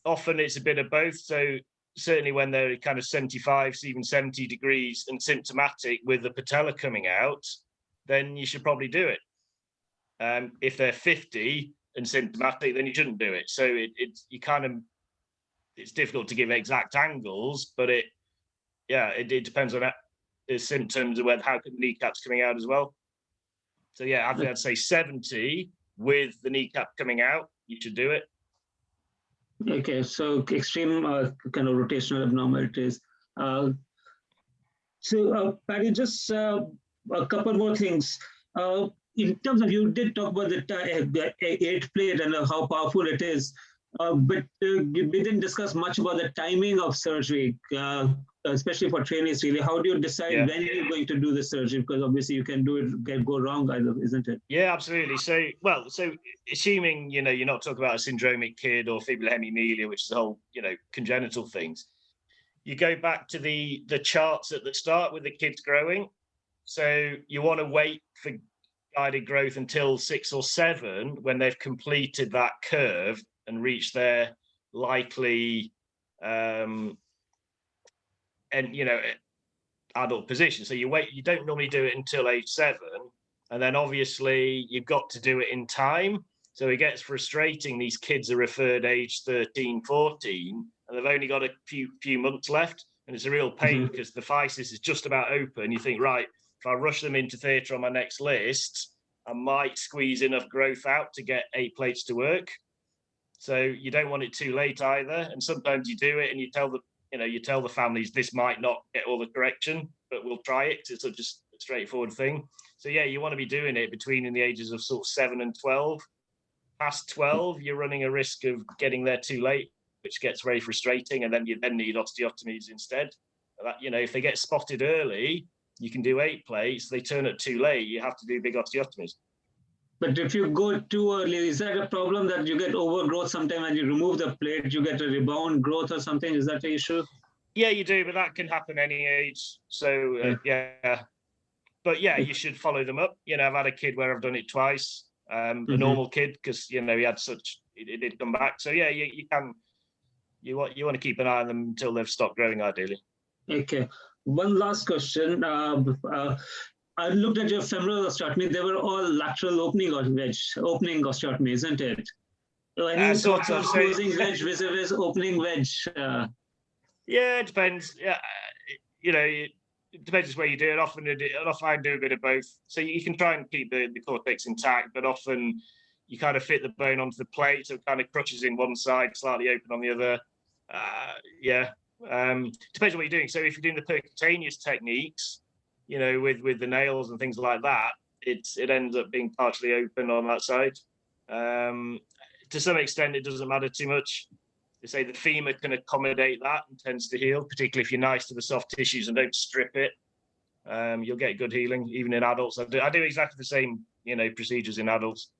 Often it's a bit of both. So certainly when they're kind of 75, even 70 degrees and symptomatic with the patella coming out, then you should probably do it. If they're 50 and symptomatic, then you shouldn't do it. So it's difficult to give exact angles, but it depends on the symptoms and how the kneecap's coming out as well. So yeah, I'd say 70 with the kneecap coming out, you should do it. Okay, so extreme kind of rotational abnormalities. Patty, just a couple more things. In terms of, you did talk about the 8 plate and how powerful it is, but we didn't discuss much about the timing of surgery, especially for trainees. Really, how do you decide when you're going to do the surgery? Because obviously you can do it, go wrong either, isn't it? Yeah, absolutely. So assuming you're not talking about a syndromic kid or fibular hemimelia, which is the whole congenital things, you go back to the charts at the start with the kids growing. So you want to wait for guided growth until 6 or 7 when they've completed that curve and reached their likely adult position. So you don't normally do it until age 7, and then obviously you've got to do it in time. So it gets frustrating. These kids are referred age 13, 14, and they've only got a few months left, and it's a real pain because the physis is just about open. You think, right, if I rush them into theatre on my next list, I might squeeze enough growth out to get 8 plates to work. So you don't want it too late either. And sometimes you do it and you tell the families, this might not get all the correction, but we'll try it. It's just a straightforward thing. So yeah, you want to be doing it between in the ages of sort of 7 and 12. Past 12, you're running a risk of getting there too late, which gets very frustrating. And then you need osteotomies instead. If they get spotted early, you can do 8 plates. They turn up too late, you have to do big osteotomies. But if you go too early, is that a problem that you get overgrowth sometime and you remove the plate, you get a rebound growth or something? Is that the issue? Yeah, you do, but that can happen any age. So yeah. But yeah, you should follow them up. I've had a kid where I've done it twice, a normal kid, because he had it did come back. So yeah, you want to keep an eye on them until they've stopped growing, ideally. Okay. One last question. I looked at your femoral osteotomy. They were all lateral opening or wedge opening osteotomy, isn't it? So any sort of closing wedge vis-a-vis opening wedge? Yeah, it depends. Yeah, it depends where you do it. Often I do a bit of both. So you can try and keep the cortex intact, but often you kind of fit the bone onto the plate, so it kind of crutches in one side, slightly open on the other. Depends on what you're doing. So if you're doing the percutaneous techniques, with the nails and things like that, it ends up being partially open on that side. To some extent, it doesn't matter too much. They say the femur can accommodate that and tends to heal, particularly if you're nice to the soft tissues and don't strip it. You'll get good healing, even in adults. I do exactly the same, procedures in adults.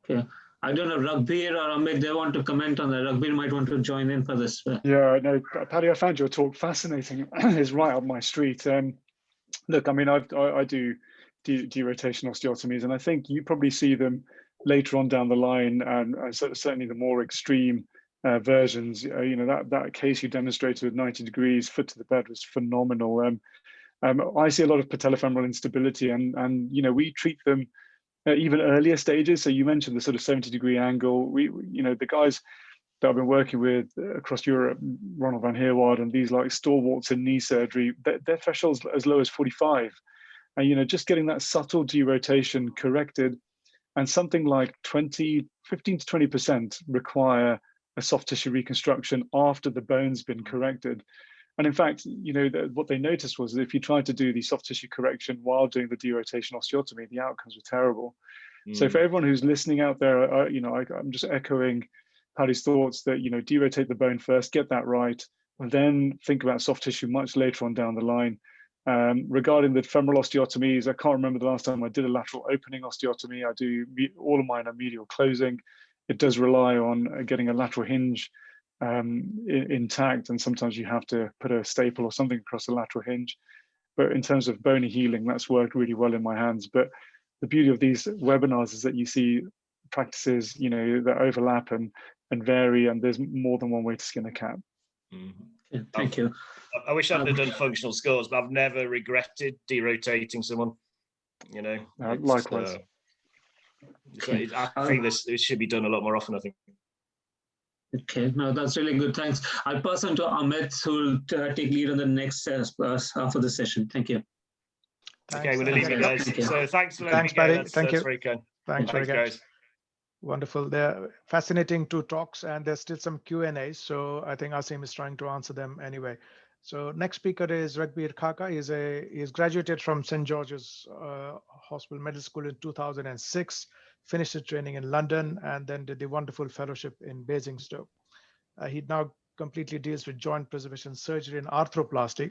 Okay. I don't know, Ragbir or Amit, they want to comment on that. Ragbir might want to join in for this. Yeah, no, Paddy, I found your talk fascinating. It's right up my street. Look, I mean, I do derotation osteotomies, and I think you probably see them later on down the line, and certainly the more extreme versions. That case you demonstrated with 90 degrees foot to the bed was phenomenal. I see a lot of patellofemoral instability, and we treat them at even earlier stages. So you mentioned the sort of 70-degree angle. The guys that I've been working with across Europe, Ronald van Heerwaard and these like stalwarts in knee surgery, their thresholds as low as 45. And just getting that subtle derotation corrected and something like 15 to 20% require a soft tissue reconstruction after the bone's been corrected. And in fact, you know, what they noticed was that if you tried to do the soft tissue correction while doing the derotation osteotomy, the outcomes were terrible. So for everyone who's listening out there, you know, I'm just echoing Paddy's thoughts that, you know, derotate the bone first, get that right, and then think about soft tissue much later on down the line. Regarding the femoral osteotomies, I can't remember the last time I did a lateral opening osteotomy. I do all of mine are medial closing. It does rely on getting a lateral hinge intact, and sometimes you have to put a staple or something across the lateral hinge. But in terms of bony healing, that's worked really well in my hands. But the beauty of these webinars is that you see practices, you know, that overlap and vary, and there's more than one way to skin a cat. Yeah, thank you. I wish I'd have done functional scores, but I've never regretted derotating someone. You know, likewise. I think this should be done a lot more often, I think. Okay, no, that's really good. Thanks. I'll pass on to Amit, who will take lead on the next half of the session. Thank you. Thanks. Okay, we'll leave it, guys. So thanks for letting me go. Paddy. Thank you. Very good. Thanks, guys. Wonderful. They're fascinating 2 talks, and there's still some Q&A. So I think Asim is trying to answer them anyway. So next speaker is Ragbir Khaka. He's graduated from St. George's Hospital Medical School in 2006, finished his training in London, and then did the wonderful fellowship in Basingstoke. He now completely deals with joint preservation surgery and arthroplasty.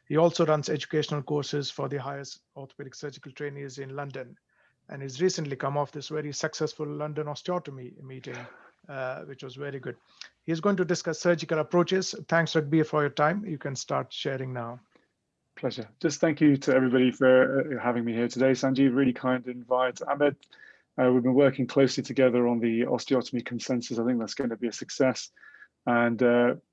He also runs educational courses for the highest orthopedic surgical trainees in London. And he's recently come off this very successful London osteotomy meeting, which was very good. He's going to discuss surgical approaches. Thanks, Ragbir, for your time. You can start sharing now. Pleasure. Just thank you to everybody for having me here today. Sanjeev, really kind invite. Amit, we've been working closely together on the osteotomy consensus. I think that's going to be a success. And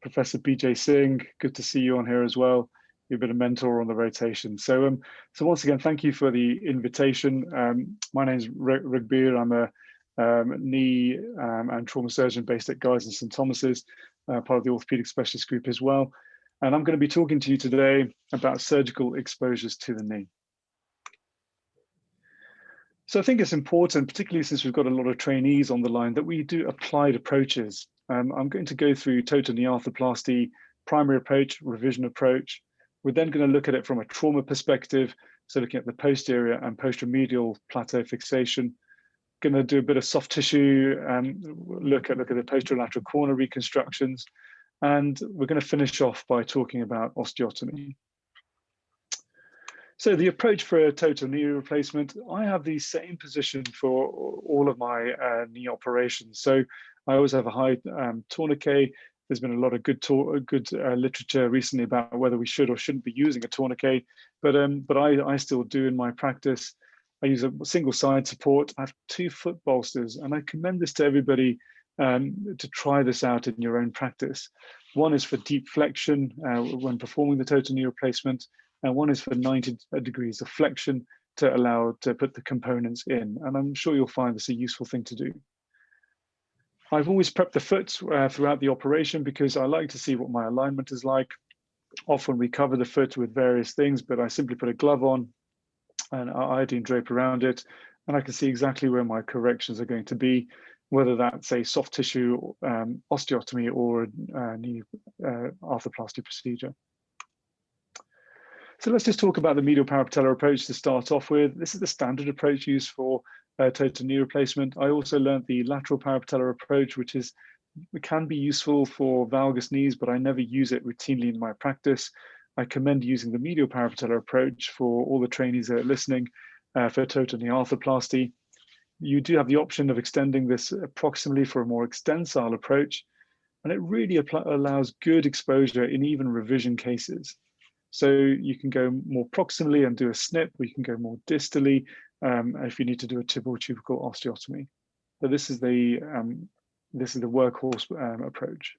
Professor BJ Singh, good to see you on here as well. You've been a mentor on the rotation. So once again, thank you for the invitation. My name is Ragbir. I'm a knee and trauma surgeon based at Guy's and St. Thomas's, part of the orthopedic specialist group as well. And I'm going to be talking to you today about surgical exposures to the knee. So I think it's important, particularly since we've got a lot of trainees on the line, that we do applied approaches. I'm going to go through total knee arthroplasty, primary approach, revision approach. We're then going to look at it from a trauma perspective, so looking at the posterior and posteromedial plateau fixation. Going to do a bit of soft tissue and look at the posterolateral corner reconstructions, and we're going to finish off by talking about osteotomy. So the approach for a total knee replacement, I have the same position for all of my knee operations. So I always have a high tourniquet. There's been a lot of good literature recently about whether we should or shouldn't be using a tourniquet, but I still do in my practice. I use a single side support. I have 2 foot bolsters, and I commend this to everybody to try this out in your own practice. One is for deep flexion when performing the total knee replacement, and one is for 90 degrees of flexion to allow to put the components in. And I'm sure you'll find this a useful thing to do. I've always prepped the foot throughout the operation because I like to see what my alignment is like. Often we cover the foot with various things, but I simply put a glove on and iodine drape around it, and I can see exactly where my corrections are going to be, whether that's a soft tissue osteotomy or a knee arthroplasty procedure. So let's just talk about the medial parapatellar approach to start off with. This is the standard approach used for total knee replacement. I also learned the lateral parapatellar approach, which can be useful for valgus knees, but I never use it routinely in my practice. I commend using the medial parapatellar approach for all the trainees that are listening for total knee arthroplasty. You do have the option of extending this proximally for a more extensile approach, and it really allows good exposure in even revision cases. So you can go more proximally and do a snip, or you can go more distally if you need to do a tibal tubercle osteotomy. So this is the workhorse approach.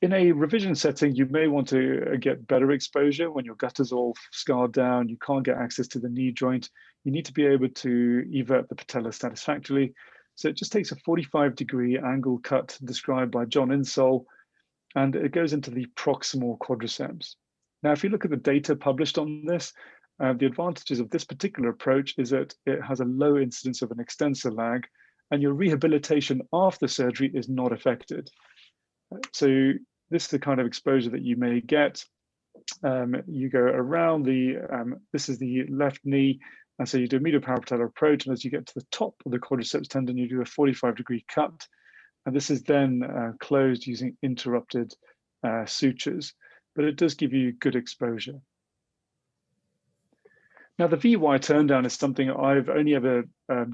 In a revision setting, you may want to get better exposure when your gut is all scarred down, you can't get access to the knee joint. You need to be able to evert the patella satisfactorily. So it just takes a 45-degree angle cut described by John Insole, and it goes into the proximal quadriceps. Now, if you look at the data published on this, the advantages of this particular approach is that it has a low incidence of an extensor lag, and your rehabilitation after surgery is not affected. So this is the kind of exposure that you may get. You go around the, this is the left knee, and so you do a medial parapatellar approach, and as you get to the top of the quadriceps tendon, you do a 45-degree cut, and this is then closed using interrupted sutures, but it does give you good exposure. Now, the VY turndown is something I've only ever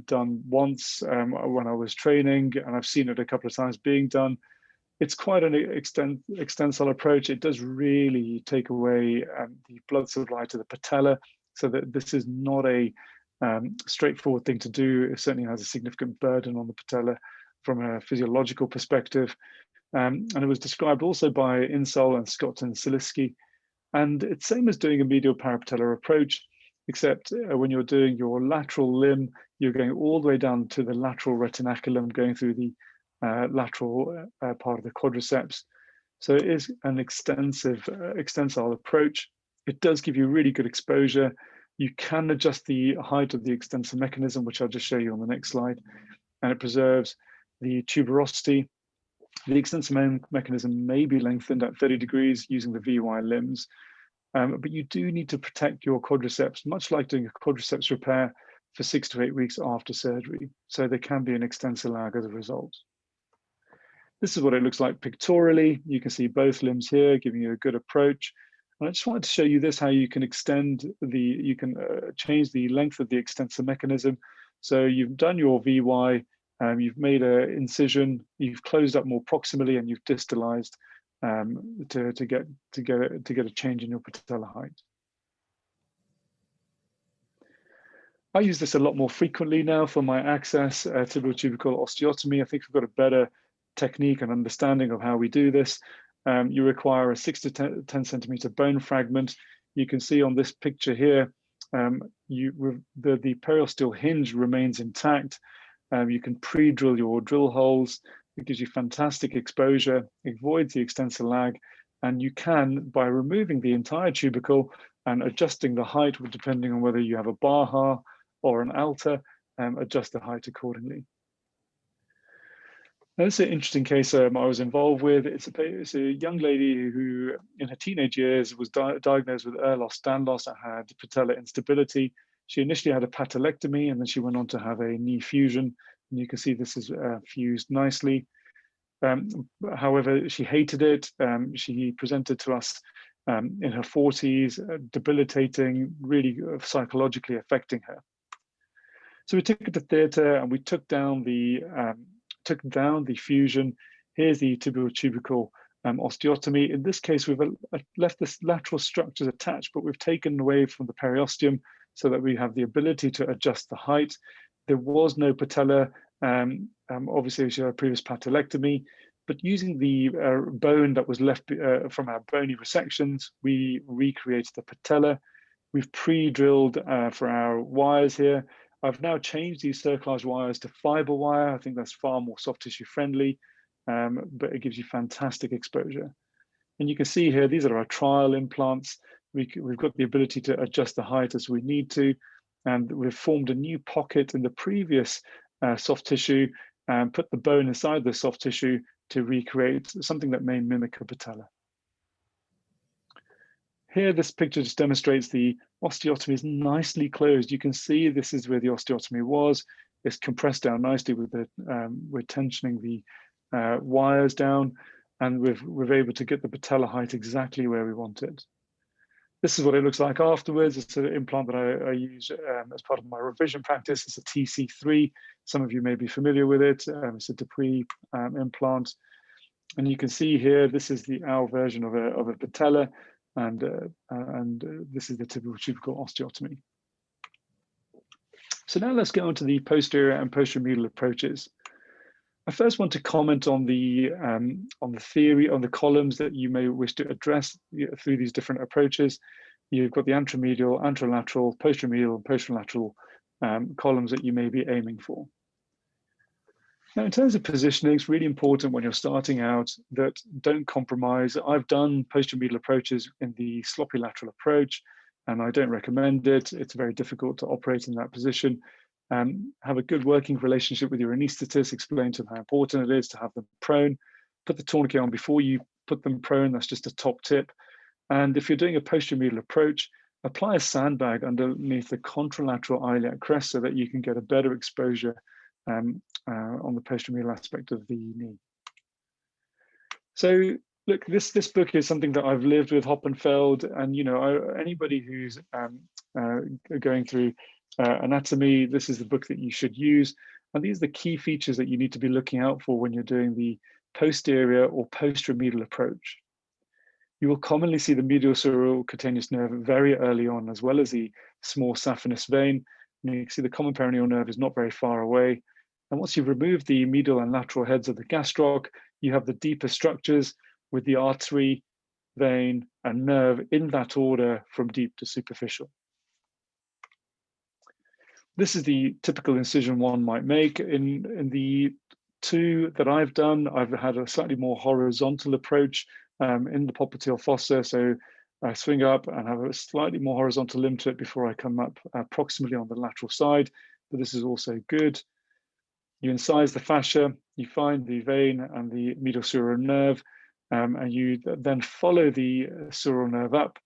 done once when I was training, and I've seen it a couple of times being done. It's quite an extensile approach. It does really take away the blood supply to the patella, so that this is not a straightforward thing to do. It certainly has a significant burden on the patella from a physiological perspective. And it was described also by Insole and Scott and Siliski. And it's same as doing a medial parapatellar approach, except when you're doing your lateral limb, you're going all the way down to the lateral retinaculum, going through the lateral part of the quadriceps. So it is an extensile approach. It does give you really good exposure. You can adjust the height of the extensor mechanism, which I'll just show you on the next slide, and it preserves the tuberosity. The extensor mechanism may be lengthened at 30 degrees using the VY limbs, but you do need to protect your quadriceps, much like doing a quadriceps repair, for 6 to 8 weeks after surgery. So there can be an extensor lag as a result. This is what it looks like pictorially. You can see both limbs here, giving you a good approach. And I just wanted to show you this, how you can extend you can change the length of the extensor mechanism. So you've done your VY, you've made an incision, you've closed up more proximally, and you've distalized to get a change in your patellar height. I use this a lot more frequently now for my access tibial tubercle osteotomy. I think I've got a better technique and understanding of how we do this. You require a 6 to 10 centimeter bone fragment. You can see on this picture here, the periosteal hinge remains intact. You can pre-drill your drill holes. It gives you fantastic exposure, avoids the extensor lag, and you can, by removing the entire tubercle and adjusting the height, depending on whether you have a Baha or an Alta, adjust the height accordingly. Now, this is an interesting case I was involved with. It's a young lady who, in her teenage years, was diagnosed with Ehlers-Danlos and had patellar instability. She initially had a patellectomy, and then she went on to have a knee fusion. And you can see this is fused nicely. However, she hated it. She presented to us in her 40s, debilitating, really psychologically affecting her. So we took her to theatre, and we took down the fusion. Here's the tibial tubercle osteotomy. In this case, we've left the lateral structures attached, but we've taken away from the periosteum so that we have the ability to adjust the height. There was no patella. Obviously, she had a previous patellectomy, but using the bone that was left from our bony resections, we recreated the patella. We've pre-drilled for our wires here. I've now changed these cerclage wires to fiber wire. I think that's far more soft tissue friendly, but it gives you fantastic exposure. And you can see here, these are our trial implants. We've got the ability to adjust the height as we need to, and we've formed a new pocket in the previous soft tissue and put the bone inside the soft tissue to recreate something that may mimic a patella. Here, this picture just demonstrates the osteotomy is nicely closed. You can see this is where the osteotomy was. It's compressed down nicely with the, we're tensioning the wires down, and we're able to get the patella height exactly where we want it. This is what it looks like afterwards. It's an implant that I use as part of my revision practice. It's a TC3. Some of you may be familiar with it. It's a Dupuy implant. And you can see here, this is our version of a patella. And this is the tibial tubercle osteotomy. So now let's go on to the posterior and posteromedial approaches. I first want to comment on the theory, on the columns that you may wish to address through these different approaches. You've got the anteromedial, anterolateral, posteromedial, and posterolateral columns that you may be aiming for. Now, in terms of positioning, it's really important when you're starting out that don't compromise. I've done posteromedial approaches in the sloppy lateral approach. and I don't recommend it. It's very difficult to operate in that position. Have a good working relationship with your anaesthetist, explain to them how important it is to have them prone. Put the tourniquet on before you put them prone, that's just a top tip. And if you're doing a posteromedial approach, apply a sandbag underneath the contralateral iliac crest so that you can get a better exposure on the posteromedial aspect of the knee. So look, this book is something that I've lived with, Hoppenfeld, and anybody who's going through anatomy, this is the book that you should use. And these are the key features that you need to be looking out for when you're doing the posterior or posteromedial approach. You will commonly see the medial sural-cutaneous nerve very early on, as well as the small saphenous vein. And you can see the common peroneal nerve is not very far away. And once you've removed the medial and lateral heads of the gastroc, you have the deeper structures with the artery, vein, and nerve in that order from deep to superficial. This is the typical incision one might make. In the two that I've done, I've had a slightly more horizontal approach in the popliteal fossa. So I swing up and have a slightly more horizontal limb to it before I come up approximately on the lateral side, but this is also good. You incise the fascia, you find the vein and the medial sural nerve, and you then follow the sural nerve up.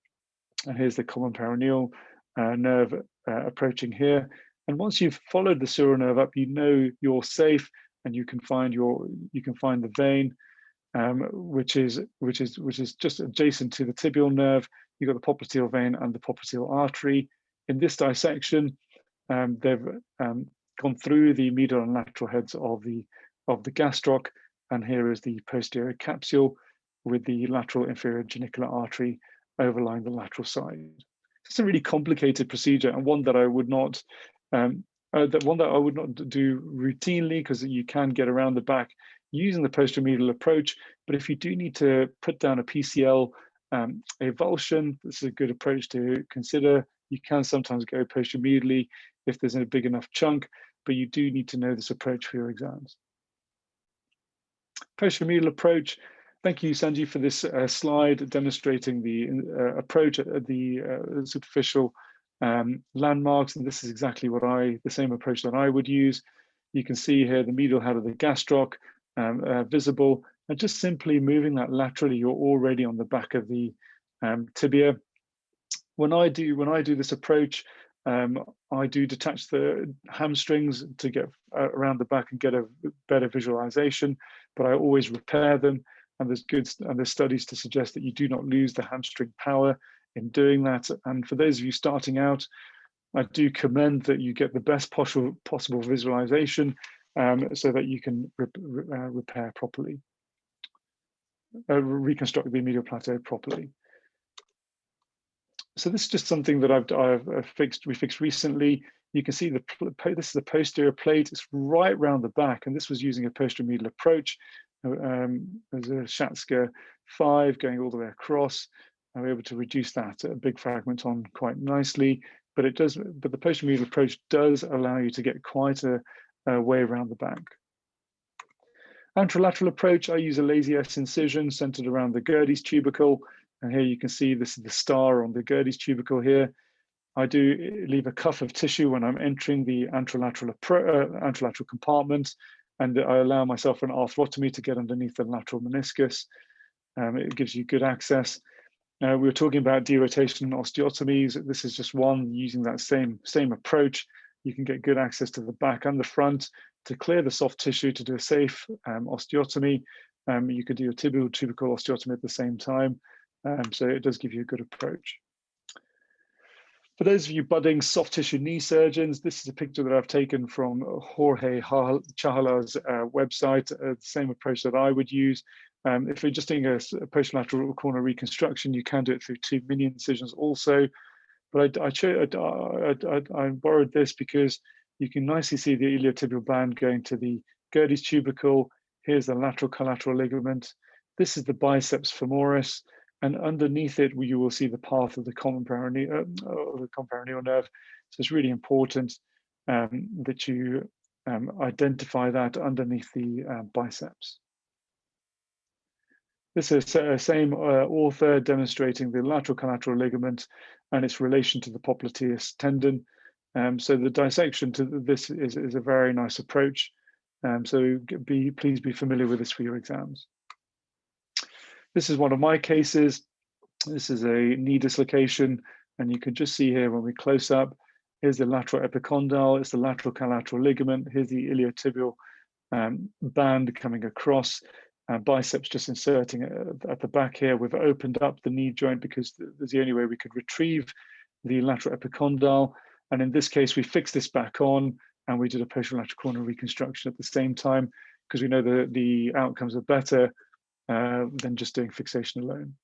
And here's the common peroneal nerve approaching here. And once you've followed the sural nerve up, you know you're safe, and you can find the vein, which is just adjacent to the tibial nerve. You've got the popliteal vein and the popliteal artery. In this dissection, they've gone through the medial and lateral heads of the gastroc, and here is the posterior capsule with the lateral inferior genicular artery overlying the lateral side. It's a really complicated procedure, and one that I would not do routinely, because you can get around the back using the posteromedial approach. But if you do need to put down a PCL avulsion, this is a good approach to consider. You can sometimes go posteromedially if there's a big enough chunk, but you do need to know this approach for your exams. Posteromedial approach. Thank you, Sanjeev, for this slide demonstrating the approach at the superficial landmarks. And this is exactly what the same approach that I would use. You can see here the medial head of the gastroc visible, and just simply moving that laterally, you're already on the back of the tibia. When I do this approach, I do detach the hamstrings to get around the back and get a better visualization, but I always repair them. And there's studies to suggest that you do not lose the hamstring power in doing that. And for those of you starting out, I do commend that you get the best possible visualization so that you can repair properly, reconstruct the medial plateau properly. So this is just something that we fixed recently. You can see this is the posterior plate. It's right round the back, and this was using a posteromedial approach. There's a Schatzker 5 going all the way across. I'm able to reduce that big fragment on quite nicely, but the posteromedial approach does allow you to get quite a way around the back. Anterolateral approach, I use a lazy S incision centered around the Gerdy's tubercle. And here you can see this is the star on the Gerdy's tubercle here. I do leave a cuff of tissue when I'm entering the anterolateral compartment, and I allow myself an arthrotomy to get underneath the lateral meniscus. It gives you good access. We were talking about derotation osteotomies. This is just one using that same approach. You can get good access to the back and the front to clear the soft tissue to do a safe osteotomy. You could do a tibial tubercle osteotomy at the same time. So it does give you a good approach. For those of you budding soft tissue knee surgeons, this is a picture that I've taken from Jorge Chahala's website, the same approach that I would use. If you're just doing a posterolateral corner reconstruction, you can do it through 2 mini incisions also. But I borrowed this because you can nicely see the iliotibial band going to the Gerdy's tubercle. Here's the lateral collateral ligament. This is the biceps femoris. And underneath it, you will see the path of the common peroneal nerve. So it's really important that you identify that underneath the biceps. This is the same author demonstrating the lateral collateral ligament and its relation to the popliteus tendon. So the dissection to this is a very nice approach. So please be familiar with this for your exams. This is one of my cases. This is a knee dislocation, and you can just see here when we close up, here's the lateral epicondyle, it's the lateral collateral ligament, here's the iliotibial band coming across, biceps just inserting at the back here. We've opened up the knee joint because there's the only way we could retrieve the lateral epicondyle. And in this case, we fixed this back on and we did a posterolateral corner reconstruction at the same time because we know the outcomes are better than just doing fixation alone.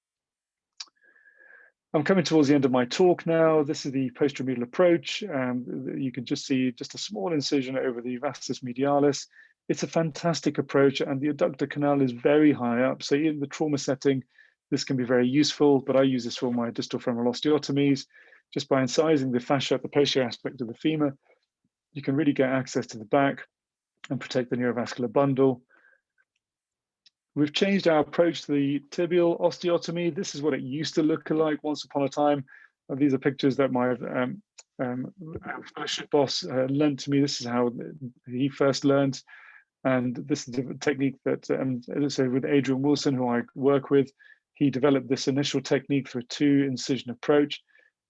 I'm coming towards the end of my talk now. This is the posteromedial approach. You can just see just a small incision over the vastus medialis. It's a fantastic approach, and the adductor canal is very high up. So in the trauma setting, this can be very useful, but I use this for my distal femoral osteotomies. Just by incising the fascia at the posterior aspect of the femur, you can really get access to the back and protect the neurovascular bundle. We've changed our approach to the tibial osteotomy. This is what it used to look like once upon a time. These are pictures that my fellowship boss lent to me. This is how he first learned. And this is a technique that, as I say, with Adrian Wilson, who I work with, he developed this initial technique through a 2-incision approach.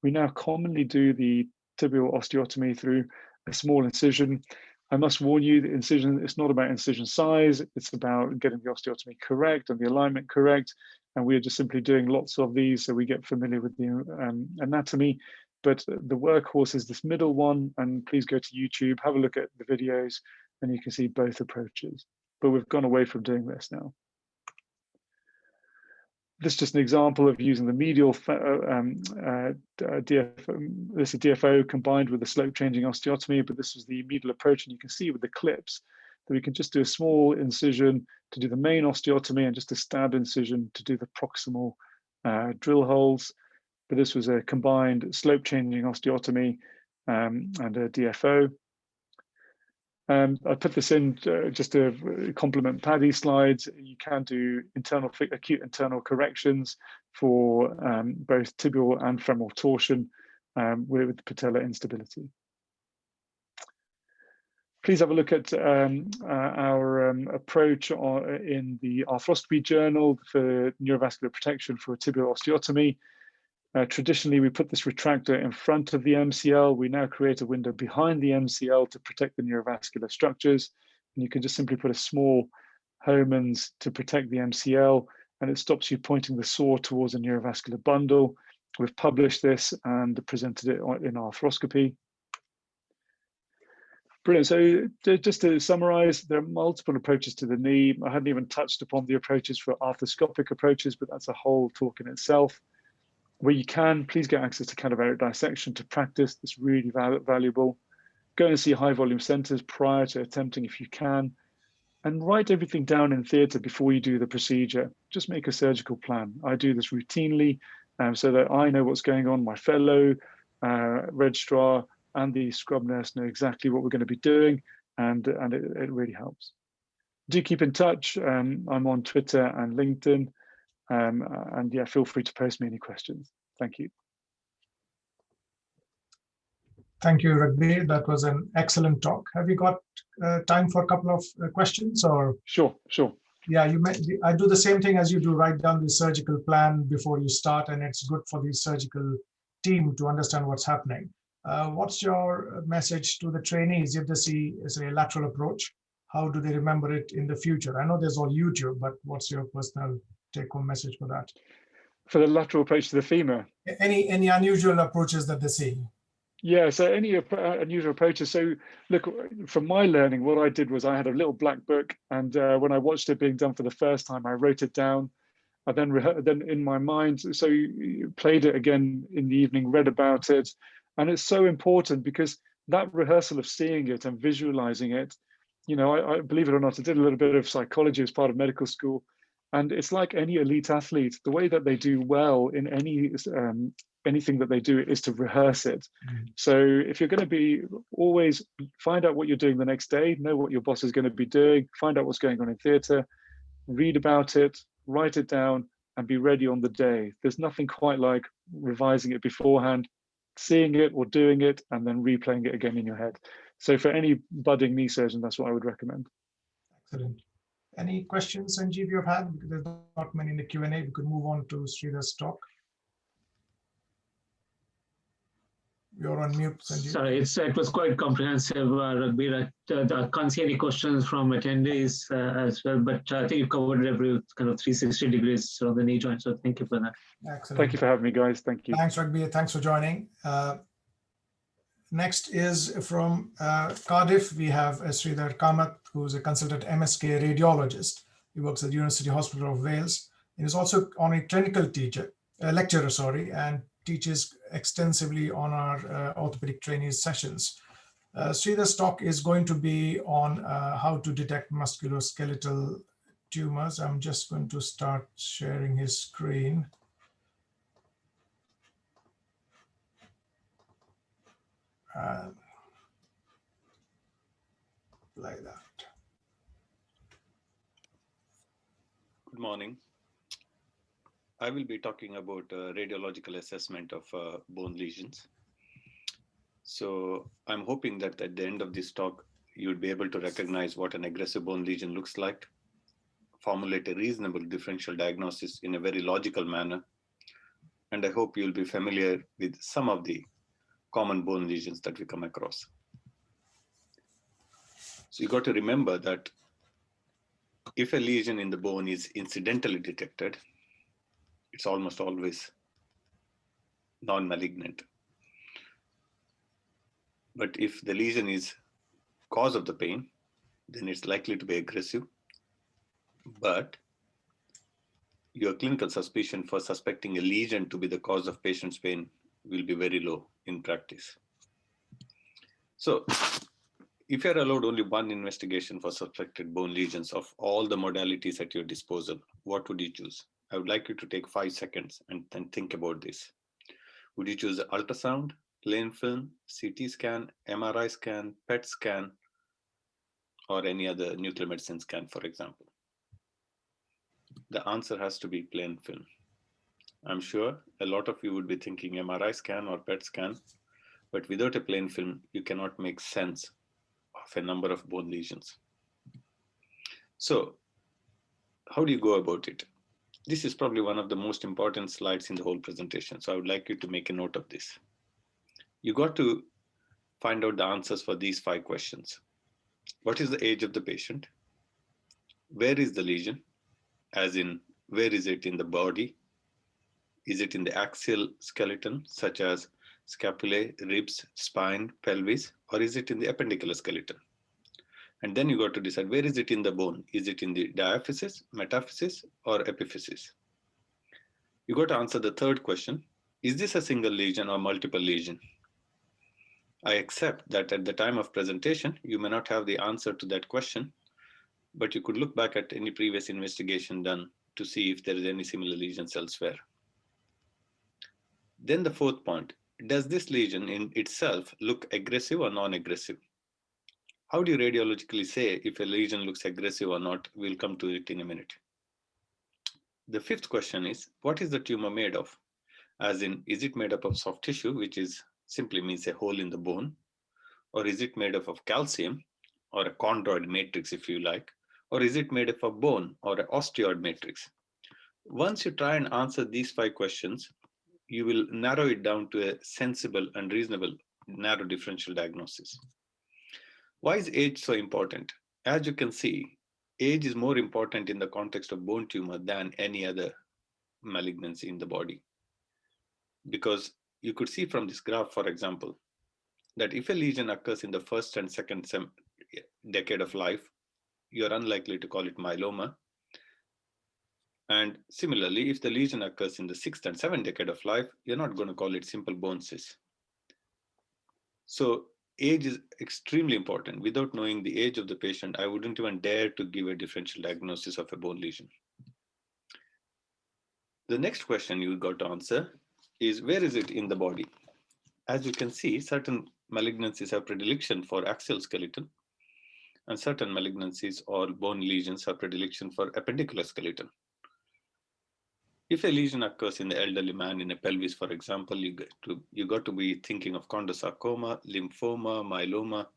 We now commonly do the tibial osteotomy through a small incision. I must warn you, the incision, it's not about incision size, it's about getting the osteotomy correct and the alignment correct. And we are just simply doing lots of these so we get familiar with the anatomy. But the workhorse is this middle one, and please go to YouTube, have a look at the videos, and you can see both approaches. But we've gone away from doing this now. This is just an example of using the medial DFO. This is DFO combined with the slope changing osteotomy, but this is the medial approach, and you can see with the clips that we can just do a small incision to do the main osteotomy and just a stab incision to do the proximal drill holes. But this was a combined slope changing osteotomy and a DFO. I put this in just to complement Paddy's slides. You can do acute internal corrections for both tibial and femoral torsion with patellar instability. Please have a look at our approach in the arthroscopy journal for neurovascular protection for tibial osteotomy. Traditionally, we put this retractor in front of the MCL. We now create a window behind the MCL to protect the neurovascular structures. And you can just simply put a small Homans to protect the MCL, and it stops you pointing the saw towards a neurovascular bundle. We've published this and presented it in arthroscopy. Brilliant. So just to summarize, there are multiple approaches to the knee. I hadn't even touched upon the approaches for arthroscopic approaches, but that's a whole talk in itself. Where you can, please get access to cadaveric dissection to practice. It's really valuable. Go and see high volume centers prior to attempting if you can, and write everything down in theatre before you do the procedure. Just make a surgical plan. I do this routinely so that I know what's going on. My fellow registrar and the scrub nurse know exactly what we're going to be doing, and it really helps. Do keep in touch. I'm on Twitter and LinkedIn. And yeah, feel free to post me any questions. Thank you. Thank you, Ragbir. That was an excellent talk. Have you got time for a couple of questions? Or Sure. Yeah, I do the same thing as you do. Write down the surgical plan before you start, and it's good for the surgical team to understand what's happening. What's your message to the trainees if they see a lateral approach? How do they remember it in the future? I know there's all YouTube, but what's your personal take-home message for that? For the lateral approach to the femur? Any unusual approaches that they see? Yeah, so any unusual approaches. So look, from my learning, what I did was I had a little black book, and when I watched it being done for the first time, I wrote it down. I then in my mind, so played it again in the evening, read about it. And it's so important because that rehearsal of seeing it and visualizing it, I believe it or not, I did a little bit of psychology as part of medical school. And it's like any elite athlete, the way that they do well in anything that they do is to rehearse it. So if you're going to be always find out what you're doing the next day, know what your boss is going to be doing, find out what's going on in theatre, read about it, write it down, and be ready on the day. There's nothing quite like revising it beforehand, seeing it or doing it, and then replaying it again in your head. So for any budding knee surgeon, that's what I would recommend. Excellent. Any questions, Sanjeev, you've had? Because there's not many in the Q&A. We could move on to Sridhar's talk. You're on mute, Sanjeev. Sorry, it was quite comprehensive, Ragbir. I can't see any questions from attendees as well, but I think you covered every kind of 360 degrees of the knee joint, so thank you for that. Excellent. Thank you for having me, guys. Thank you. Thanks, Ragbir. Thanks for joining. Next is from Cardiff. We have Sridhar Kamath, who's a consultant MSK radiologist. He works at the University Hospital of Wales. He is also on a clinical lecturer, and teaches extensively on our orthopedic trainees sessions. Sridhar's talk is going to be on how to detect musculoskeletal tumors. I'm just going to start sharing his screen. Like that. Good morning. I will be talking about radiological assessment of bone lesions. So I'm hoping that at the end of this talk, you'd be able to recognize what an aggressive bone lesion looks like, formulate a reasonable differential diagnosis in a very logical manner, and I hope you'll be familiar with some of the common bone lesions that we come across. So you got to remember that if a lesion in the bone is incidentally detected, it's almost always non-malignant. But if the lesion is cause of the pain, then it's likely to be aggressive. But your clinical suspicion for suspecting a lesion to be the cause of patient's pain will be very low in practice. So if you're allowed only one investigation for suspected bone lesions of all the modalities at your disposal, what would you choose? I would like you to take 5 seconds and then think about this. Would you choose ultrasound, plain film, CT scan, MRI scan, PET scan, or any other nuclear medicine scan, for example? The answer has to be plain film. I'm sure a lot of you would be thinking MRI scan or PET scan, but without a plain film, you cannot make sense of a number of bone lesions. So how do you go about it? This is probably one of the most important slides in the whole presentation, so I would like you to make a note of this. You got to find out the answers for these 5 questions. What is the age of the patient? Where is the lesion? As in, where is it in the body? Is it in the axial skeleton, such as scapulae, ribs, spine, pelvis, or is it in the appendicular skeleton? And then you got to decide, where is it in the bone? Is it in the diaphysis, metaphysis, or epiphysis? You got to answer the 3rd question. Is this a single lesion or multiple lesion? I accept that at the time of presentation, you may not have the answer to that question, but you could look back at any previous investigation done to see if there is any similar lesions elsewhere. Then the 4th point, does this lesion in itself look aggressive or non-aggressive? How do you radiologically say if a lesion looks aggressive or not? We'll come to it in a minute. The 5th question is, what is the tumor made of? As in, is it made up of soft tissue, which is simply means a hole in the bone? Or is it made up of calcium, or a chondroid matrix, if you like? Or is it made up of bone, or an osteoid matrix? Once you try and answer these 5 questions, you will narrow it down to a sensible and reasonable narrow differential diagnosis. Why is age so important? As you can see, age is more important in the context of bone tumor than any other malignancy in the body. Because you could see from this graph, for example, that if a lesion occurs in the 1st and 2nd decade of life, you're unlikely to call it myeloma. And similarly, if the lesion occurs in the 6th and 7th decade of life, you're not going to call it simple bone cyst. So age is extremely important. Without knowing the age of the patient, I wouldn't even dare to give a differential diagnosis of a bone lesion. The next question you got to answer is, where is it in the body? As you can see, certain malignancies have predilection for axial skeleton, and certain malignancies or bone lesions have predilection for appendicular skeleton. If a lesion occurs in the elderly man in a pelvis, for example, you got to be thinking of chondrosarcoma, lymphoma, myeloma.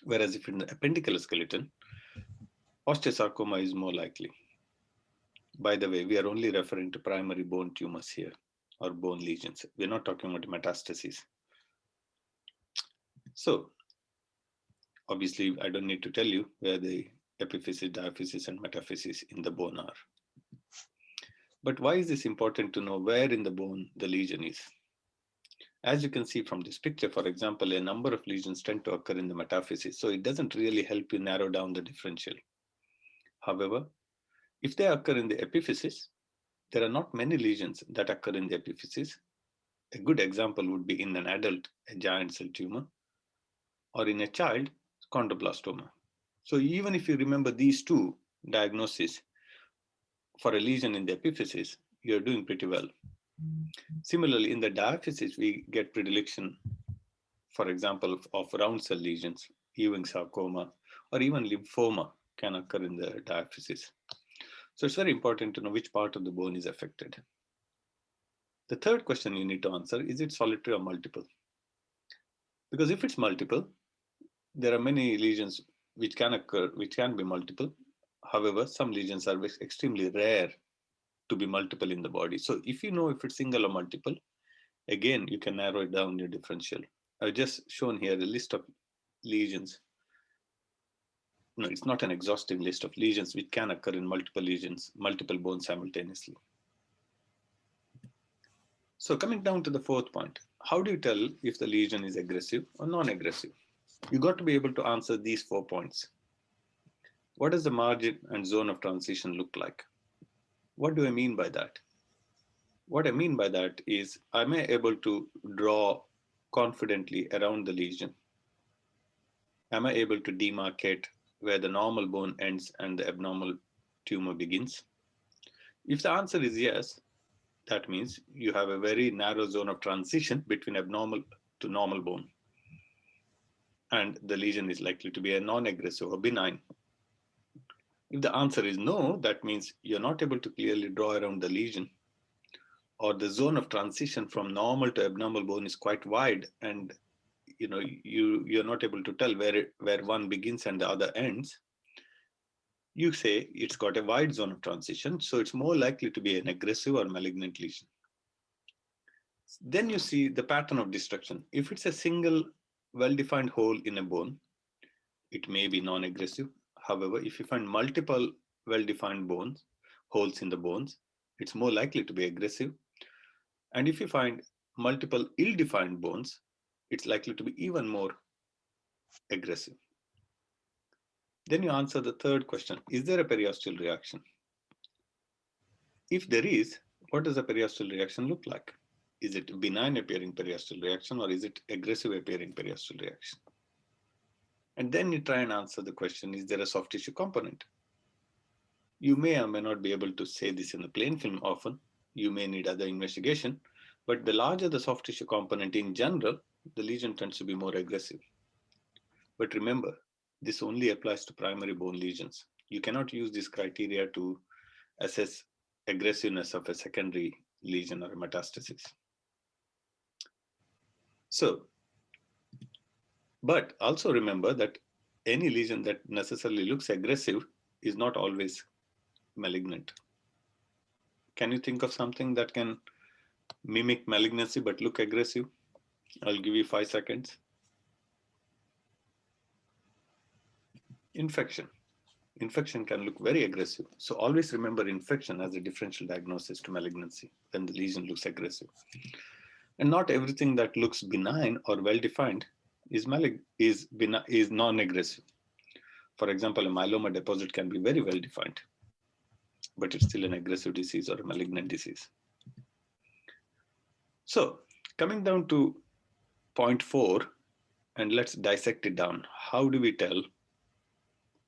Whereas if in the appendicular skeleton, osteosarcoma is more likely. By the way, we are only referring to primary bone tumors here, or bone lesions. We're not talking about metastases. So obviously, I don't need to tell you where the epiphysis, diaphysis, and metaphysis in the bone are. But why is this important to know where in the bone the lesion is? As you can see from this picture, for example, a number of lesions tend to occur in the metaphysis, so it doesn't really help you narrow down the differential. However, if they occur in the epiphysis, there are not many lesions that occur in the epiphysis. A good example would be in an adult, a giant cell tumor, or in a child, chondroblastoma. So even if you remember these two diagnoses for a lesion in the epiphysis, you're doing pretty well. Similarly, in the diaphysis, we get predilection, for example, of round cell lesions, Ewing sarcoma, or even lymphoma can occur in the diaphysis. So it's very important to know which part of the bone is affected. The third question you need to answer, is it solitary or multiple? Because if it's multiple, there are many lesions which can occur, which can be multiple. However, some lesions are extremely rare to be multiple in the body. So if you know if it's single or multiple, again, you can narrow it down your differential. I've just shown here a list of lesions. No, it's not an exhaustive list of lesions which can occur in multiple lesions, multiple bones simultaneously. So coming down to the fourth point, how do you tell if the lesion is aggressive or non-aggressive? You got to be able to answer these 4 points. What does the margin and zone of transition look like? What do I mean by that? What I mean by that is, am I able to draw confidently around the lesion? Am I able to demarcate where the normal bone ends and the abnormal tumor begins? If the answer is yes, that means you have a very narrow zone of transition between abnormal to normal bone. And the lesion is likely to be a non-aggressive or benign. If the answer is no, that means you're not able to clearly draw around the lesion, or the zone of transition from normal to abnormal bone is quite wide, and you're not able to tell where one begins and the other ends. You say it's got a wide zone of transition, so it's more likely to be an aggressive or malignant lesion. Then you see the pattern of destruction. If it's a single well-defined hole in a bone, it may be non-aggressive. However, if you find multiple well-defined holes in the bones, it's more likely to be aggressive. And if you find multiple ill-defined bones, it's likely to be even more aggressive. Then you answer the third question, is there a periosteal reaction? If there is, what does a periosteal reaction look like? Is it a benign appearing periosteal reaction, or is it aggressive appearing periosteal reaction? And then you try and answer the question, is there a soft tissue component? You may or may not be able to say this in the plain film often. You may need other investigation, but the larger the soft tissue component in general, the lesion tends to be more aggressive. But remember, this only applies to primary bone lesions. You cannot use this criteria to assess aggressiveness of a secondary lesion or a metastasis. So, but also remember that any lesion that necessarily looks aggressive is not always malignant. Can you think of something that can mimic malignancy but look aggressive? I'll give you 5 seconds. Infection. Infection can look very aggressive. So always remember infection as a differential diagnosis to malignancy when the lesion looks aggressive. And not everything that looks benign or well-defined is non-aggressive. For example, a myeloma deposit can be very well-defined, but it's still an aggressive disease or a malignant disease. So coming down to point 4, and let's dissect it down. How do we tell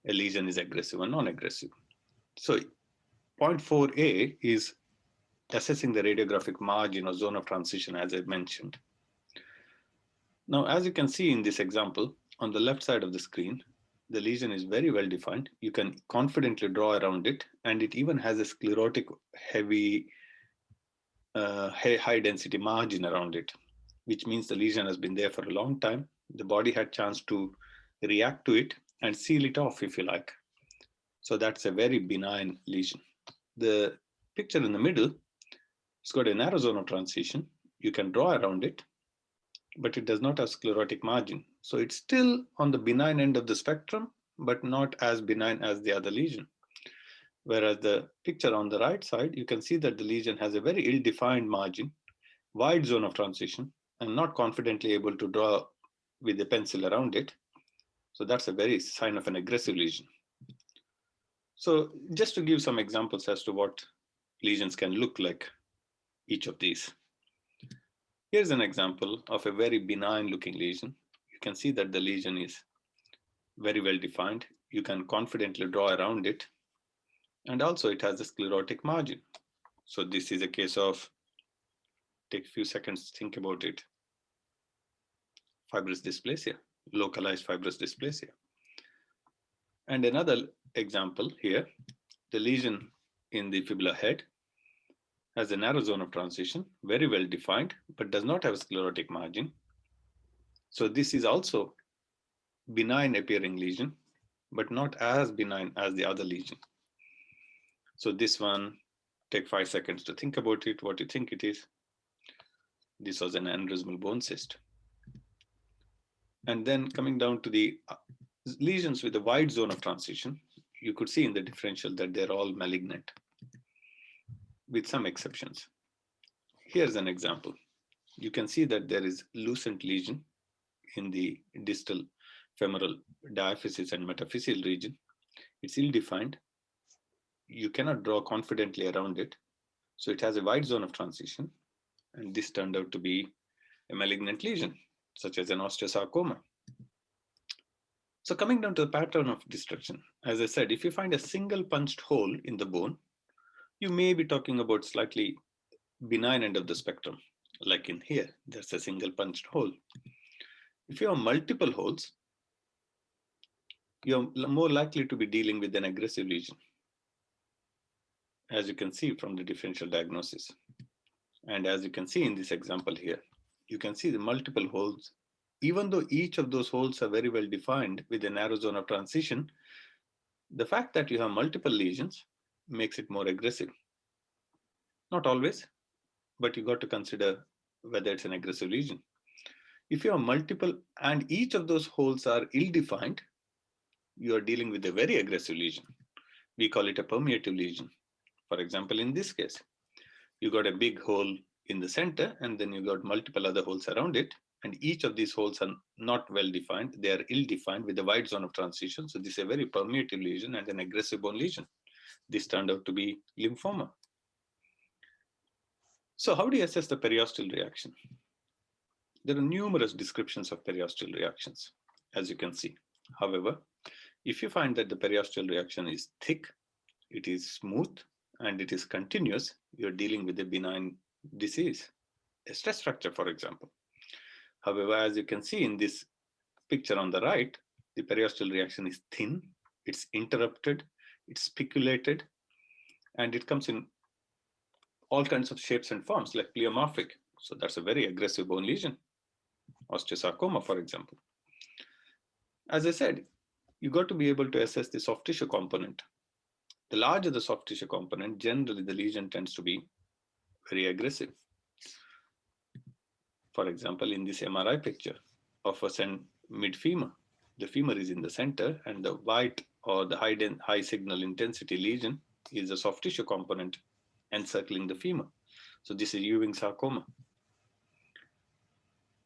a lesion is aggressive or non-aggressive? So point 4a is assessing the radiographic margin or zone of transition, as I mentioned. Now, as you can see in this example, on the left side of the screen, the lesion is very well defined. You can confidently draw around it, and it even has a sclerotic, heavy, high density margin around it, which means the lesion has been there for a long time. The body had chance to react to it and seal it off, if you like. So that's a very benign lesion. The picture in the middle, it's got a narrow zone of transition. You can draw around it, but it does not have sclerotic margin. So it's still on the benign end of the spectrum, but not as benign as the other lesion. Whereas the picture on the right side, you can see that the lesion has a very ill-defined margin, wide zone of transition, and not confidently able to draw with a pencil around it. So that's a very sign of an aggressive lesion. So just to give some examples as to what lesions can look like, each of these. Here's an example of a very benign looking lesion. You can see that the lesion is very well defined. You can confidently draw around it. And also it has a sclerotic margin. So this is a case of, take a few seconds to think about it, fibrous dysplasia, localized fibrous dysplasia. And another example here, the lesion in the fibula head has a narrow zone of transition, very well defined, but does not have a sclerotic margin. So this is also benign appearing lesion, but not as benign as the other lesion. So this one, take 5 seconds to think about it, what you think it is. This was an aneurysmal bone cyst. And then coming down to the lesions with a wide zone of transition, you could see in the differential that they're all malignant, with some exceptions. Here's an example. You can see that there is lucent lesion in the distal femoral diaphysis and metaphyseal region. It's ill-defined. You cannot draw confidently around it. So it has a wide zone of transition. And this turned out to be a malignant lesion, such as an osteosarcoma. So coming down to the pattern of destruction, as I said, if you find a single punched hole in the bone, you may be talking about slightly benign end of the spectrum. Like in here, there's a single punched hole. If you have multiple holes, you're more likely to be dealing with an aggressive lesion, as you can see from the differential diagnosis. And as you can see in this example here, you can see the multiple holes. Even though each of those holes are very well defined with a narrow zone of transition, the fact that you have multiple lesions makes it more aggressive. Not always, but you got to consider whether it's an aggressive lesion. If you have multiple and each of those holes are ill-defined, you are dealing with a very aggressive lesion. We call it a permeative lesion. For example, in this case, you got a big hole in the center and then you got multiple other holes around it. And each of these holes are not well defined. They are ill-defined with a wide zone of transition. So this is a very permeative lesion and an aggressive bone lesion. This turned out to be lymphoma. So how do you assess the periosteal reaction? There are numerous descriptions of periosteal reactions, as you can see. However, if you find that the periosteal reaction is thick, it is smooth, and it is continuous, you're dealing with a benign disease, a stress fracture, for example. However, as you can see in this picture on the right, the periosteal reaction is thin, it's interrupted, it's spiculated, and it comes in all kinds of shapes and forms like pleomorphic. So that's a very aggressive bone lesion, osteosarcoma, for example. As I said, you got to be able to assess the soft tissue component. The larger the soft tissue component, generally the lesion tends to be very aggressive. For example, in this MRI picture of a mid-femur, the femur is in the center and the white or the high signal intensity lesion is a soft tissue component encircling the femur. So this is Ewing sarcoma.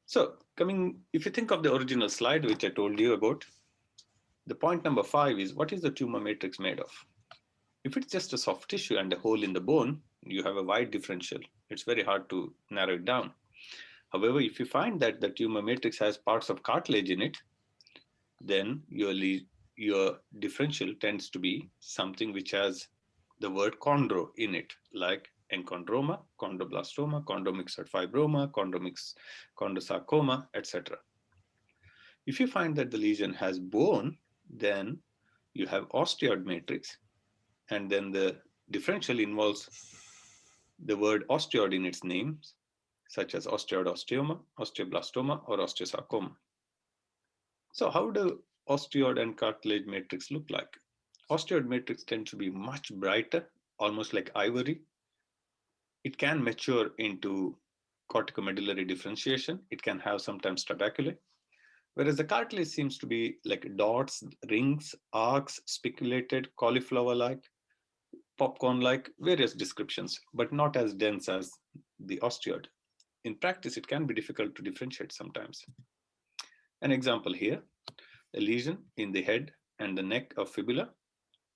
So if you think of the original slide, which I told you about, the point number 5 is, what is the tumor matrix made of? If it's just a soft tissue and a hole in the bone, you have a wide differential. It's very hard to narrow it down. However, if you find that the tumor matrix has parts of cartilage in it, then your differential tends to be something which has the word chondro in it, like enchondroma, chondroblastoma, chondromyxoid fibroma, chondrosarcoma, etc. If you find that the lesion has bone, Then you have osteoid matrix, and then the differential involves the word osteoid in its names, such as osteoid osteoma, osteoblastoma, or osteosarcoma. So how do osteoid and cartilage matrix look like? Osteoid matrix tends to be much brighter, almost like ivory. It can mature into corticomedullary differentiation. It can have sometimes trabeculae, whereas the cartilage seems to be like dots, rings, arcs, spiculated, cauliflower-like, popcorn-like, various descriptions, but not as dense as the osteoid. In practice, it can be difficult to differentiate sometimes. An example here, a lesion in the head and the neck of fibula,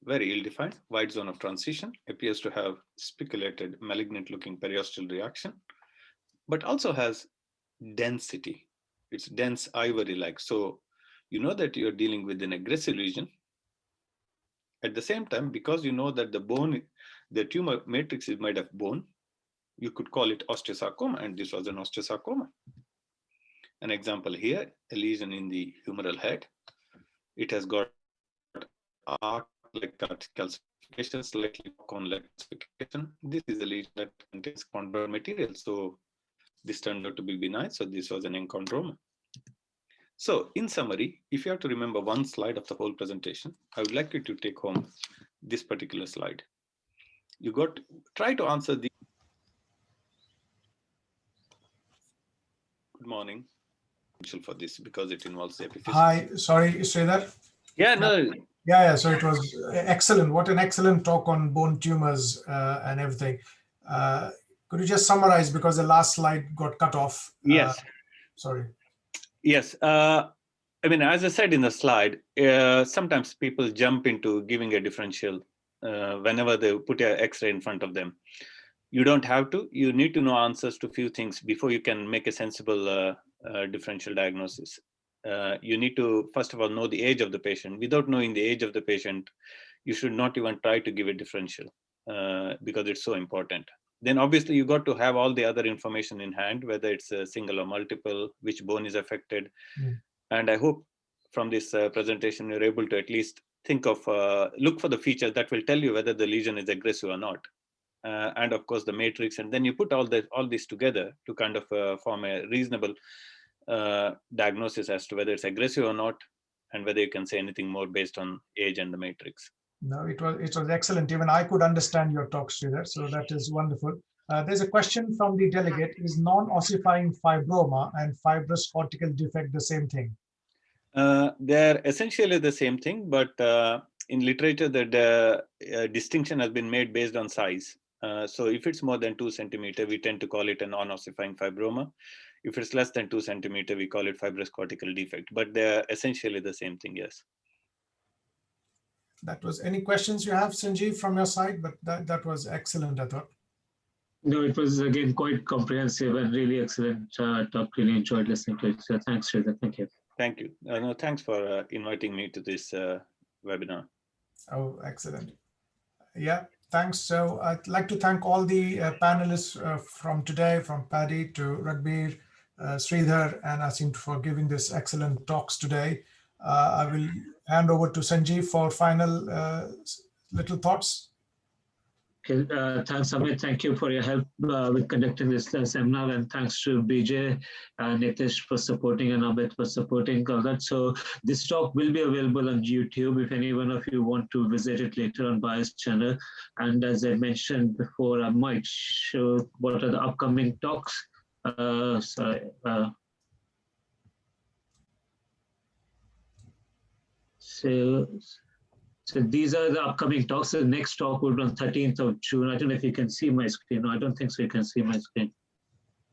very ill-defined, wide zone of transition, appears to have spiculated, malignant-looking periosteal reaction, but also has density. It's dense ivory-like. So you know that you're dealing with an aggressive lesion. At the same time, because you know that the bone, the tumor matrix is made of bone, you could call it osteosarcoma, and this was an osteosarcoma. An example here, a lesion in the humeral head. It has got arc-like calcification, slightly cone-like calcification. This is a lesion that contains chondral material. So this turned out to be benign. So this was an enchondroma. So in summary, if you have to remember one slide of the whole presentation, I would like you to take home this particular slide. You got try to answer the good morning for this because it involves the epiphysis. Hi, sorry, Sridhar. Yeah, no. Yeah. So it was excellent. What an excellent talk on bone tumors and everything. Could you just summarize because the last slide got cut off? Yes. Sorry. Yes. I mean, as I said in the slide, sometimes people jump into giving a differential whenever they put an X-ray in front of them. You don't have to. You need to know answers to a few things before you can make a sensible differential diagnosis. You need to, first of all, know the age of the patient. Without knowing the age of the patient, you should not even try to give a differential because it's so important. Then obviously you got to have all the other information in hand, whether it's a single or multiple, which bone is affected. And I hope from this presentation, you're able to at least think of, look for the features that will tell you whether the lesion is aggressive or not. And of course the matrix, and then you put all this together to kind of form a reasonable diagnosis as to whether it's aggressive or not, and whether you can say anything more based on age and the matrix. No, it was excellent. Even I could understand your talk, Sridhar, so that is wonderful. There's a question from the delegate: is non-ossifying fibroma and fibrous cortical defect the same thing? They're essentially the same thing, but in literature, the distinction has been made based on size. So if it's more than 2 centimeters, we tend to call it a non-ossifying fibroma. If it's less than 2 centimeters, we call it fibrous cortical defect, but they're essentially the same thing, yes. That was, any questions you have, Sanjeev, from your side? But that was excellent, I thought. No, it was again quite comprehensive and really excellent talk. Really enjoyed listening to it. So thanks, Sridhar. Thank you. Thank you. No, thanks for inviting me to this webinar. Oh, excellent. Yeah, thanks. So I'd like to thank all the panelists from today, from Paddy to Ragbir, Sridhar, and Asim for giving this excellent talks today. I will hand over to Sanjeev for final little thoughts. Okay, thanks, Amit. Thank you for your help with conducting this seminar, and thanks to BJ and Nitish for supporting and Amit for supporting all that. So this talk will be available on YouTube if any one of you want to visit it later on Bias channel. And as I mentioned before, I might show what are the upcoming talks. So these are the upcoming talks. The next talk will be on 13th of June. I don't know if you can see my screen. No, I don't think so. You can see my screen.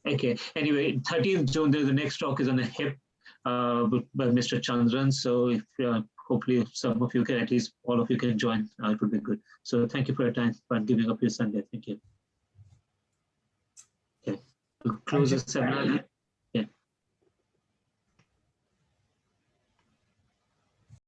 Okay. Anyway, 13th June, the next talk is on a hip by Mr. Chandran. So if hopefully some of you can, at least all of you can join, it would be good. So thank you for your time for giving up your Sunday. Thank you. Okay. We'll close the seminar.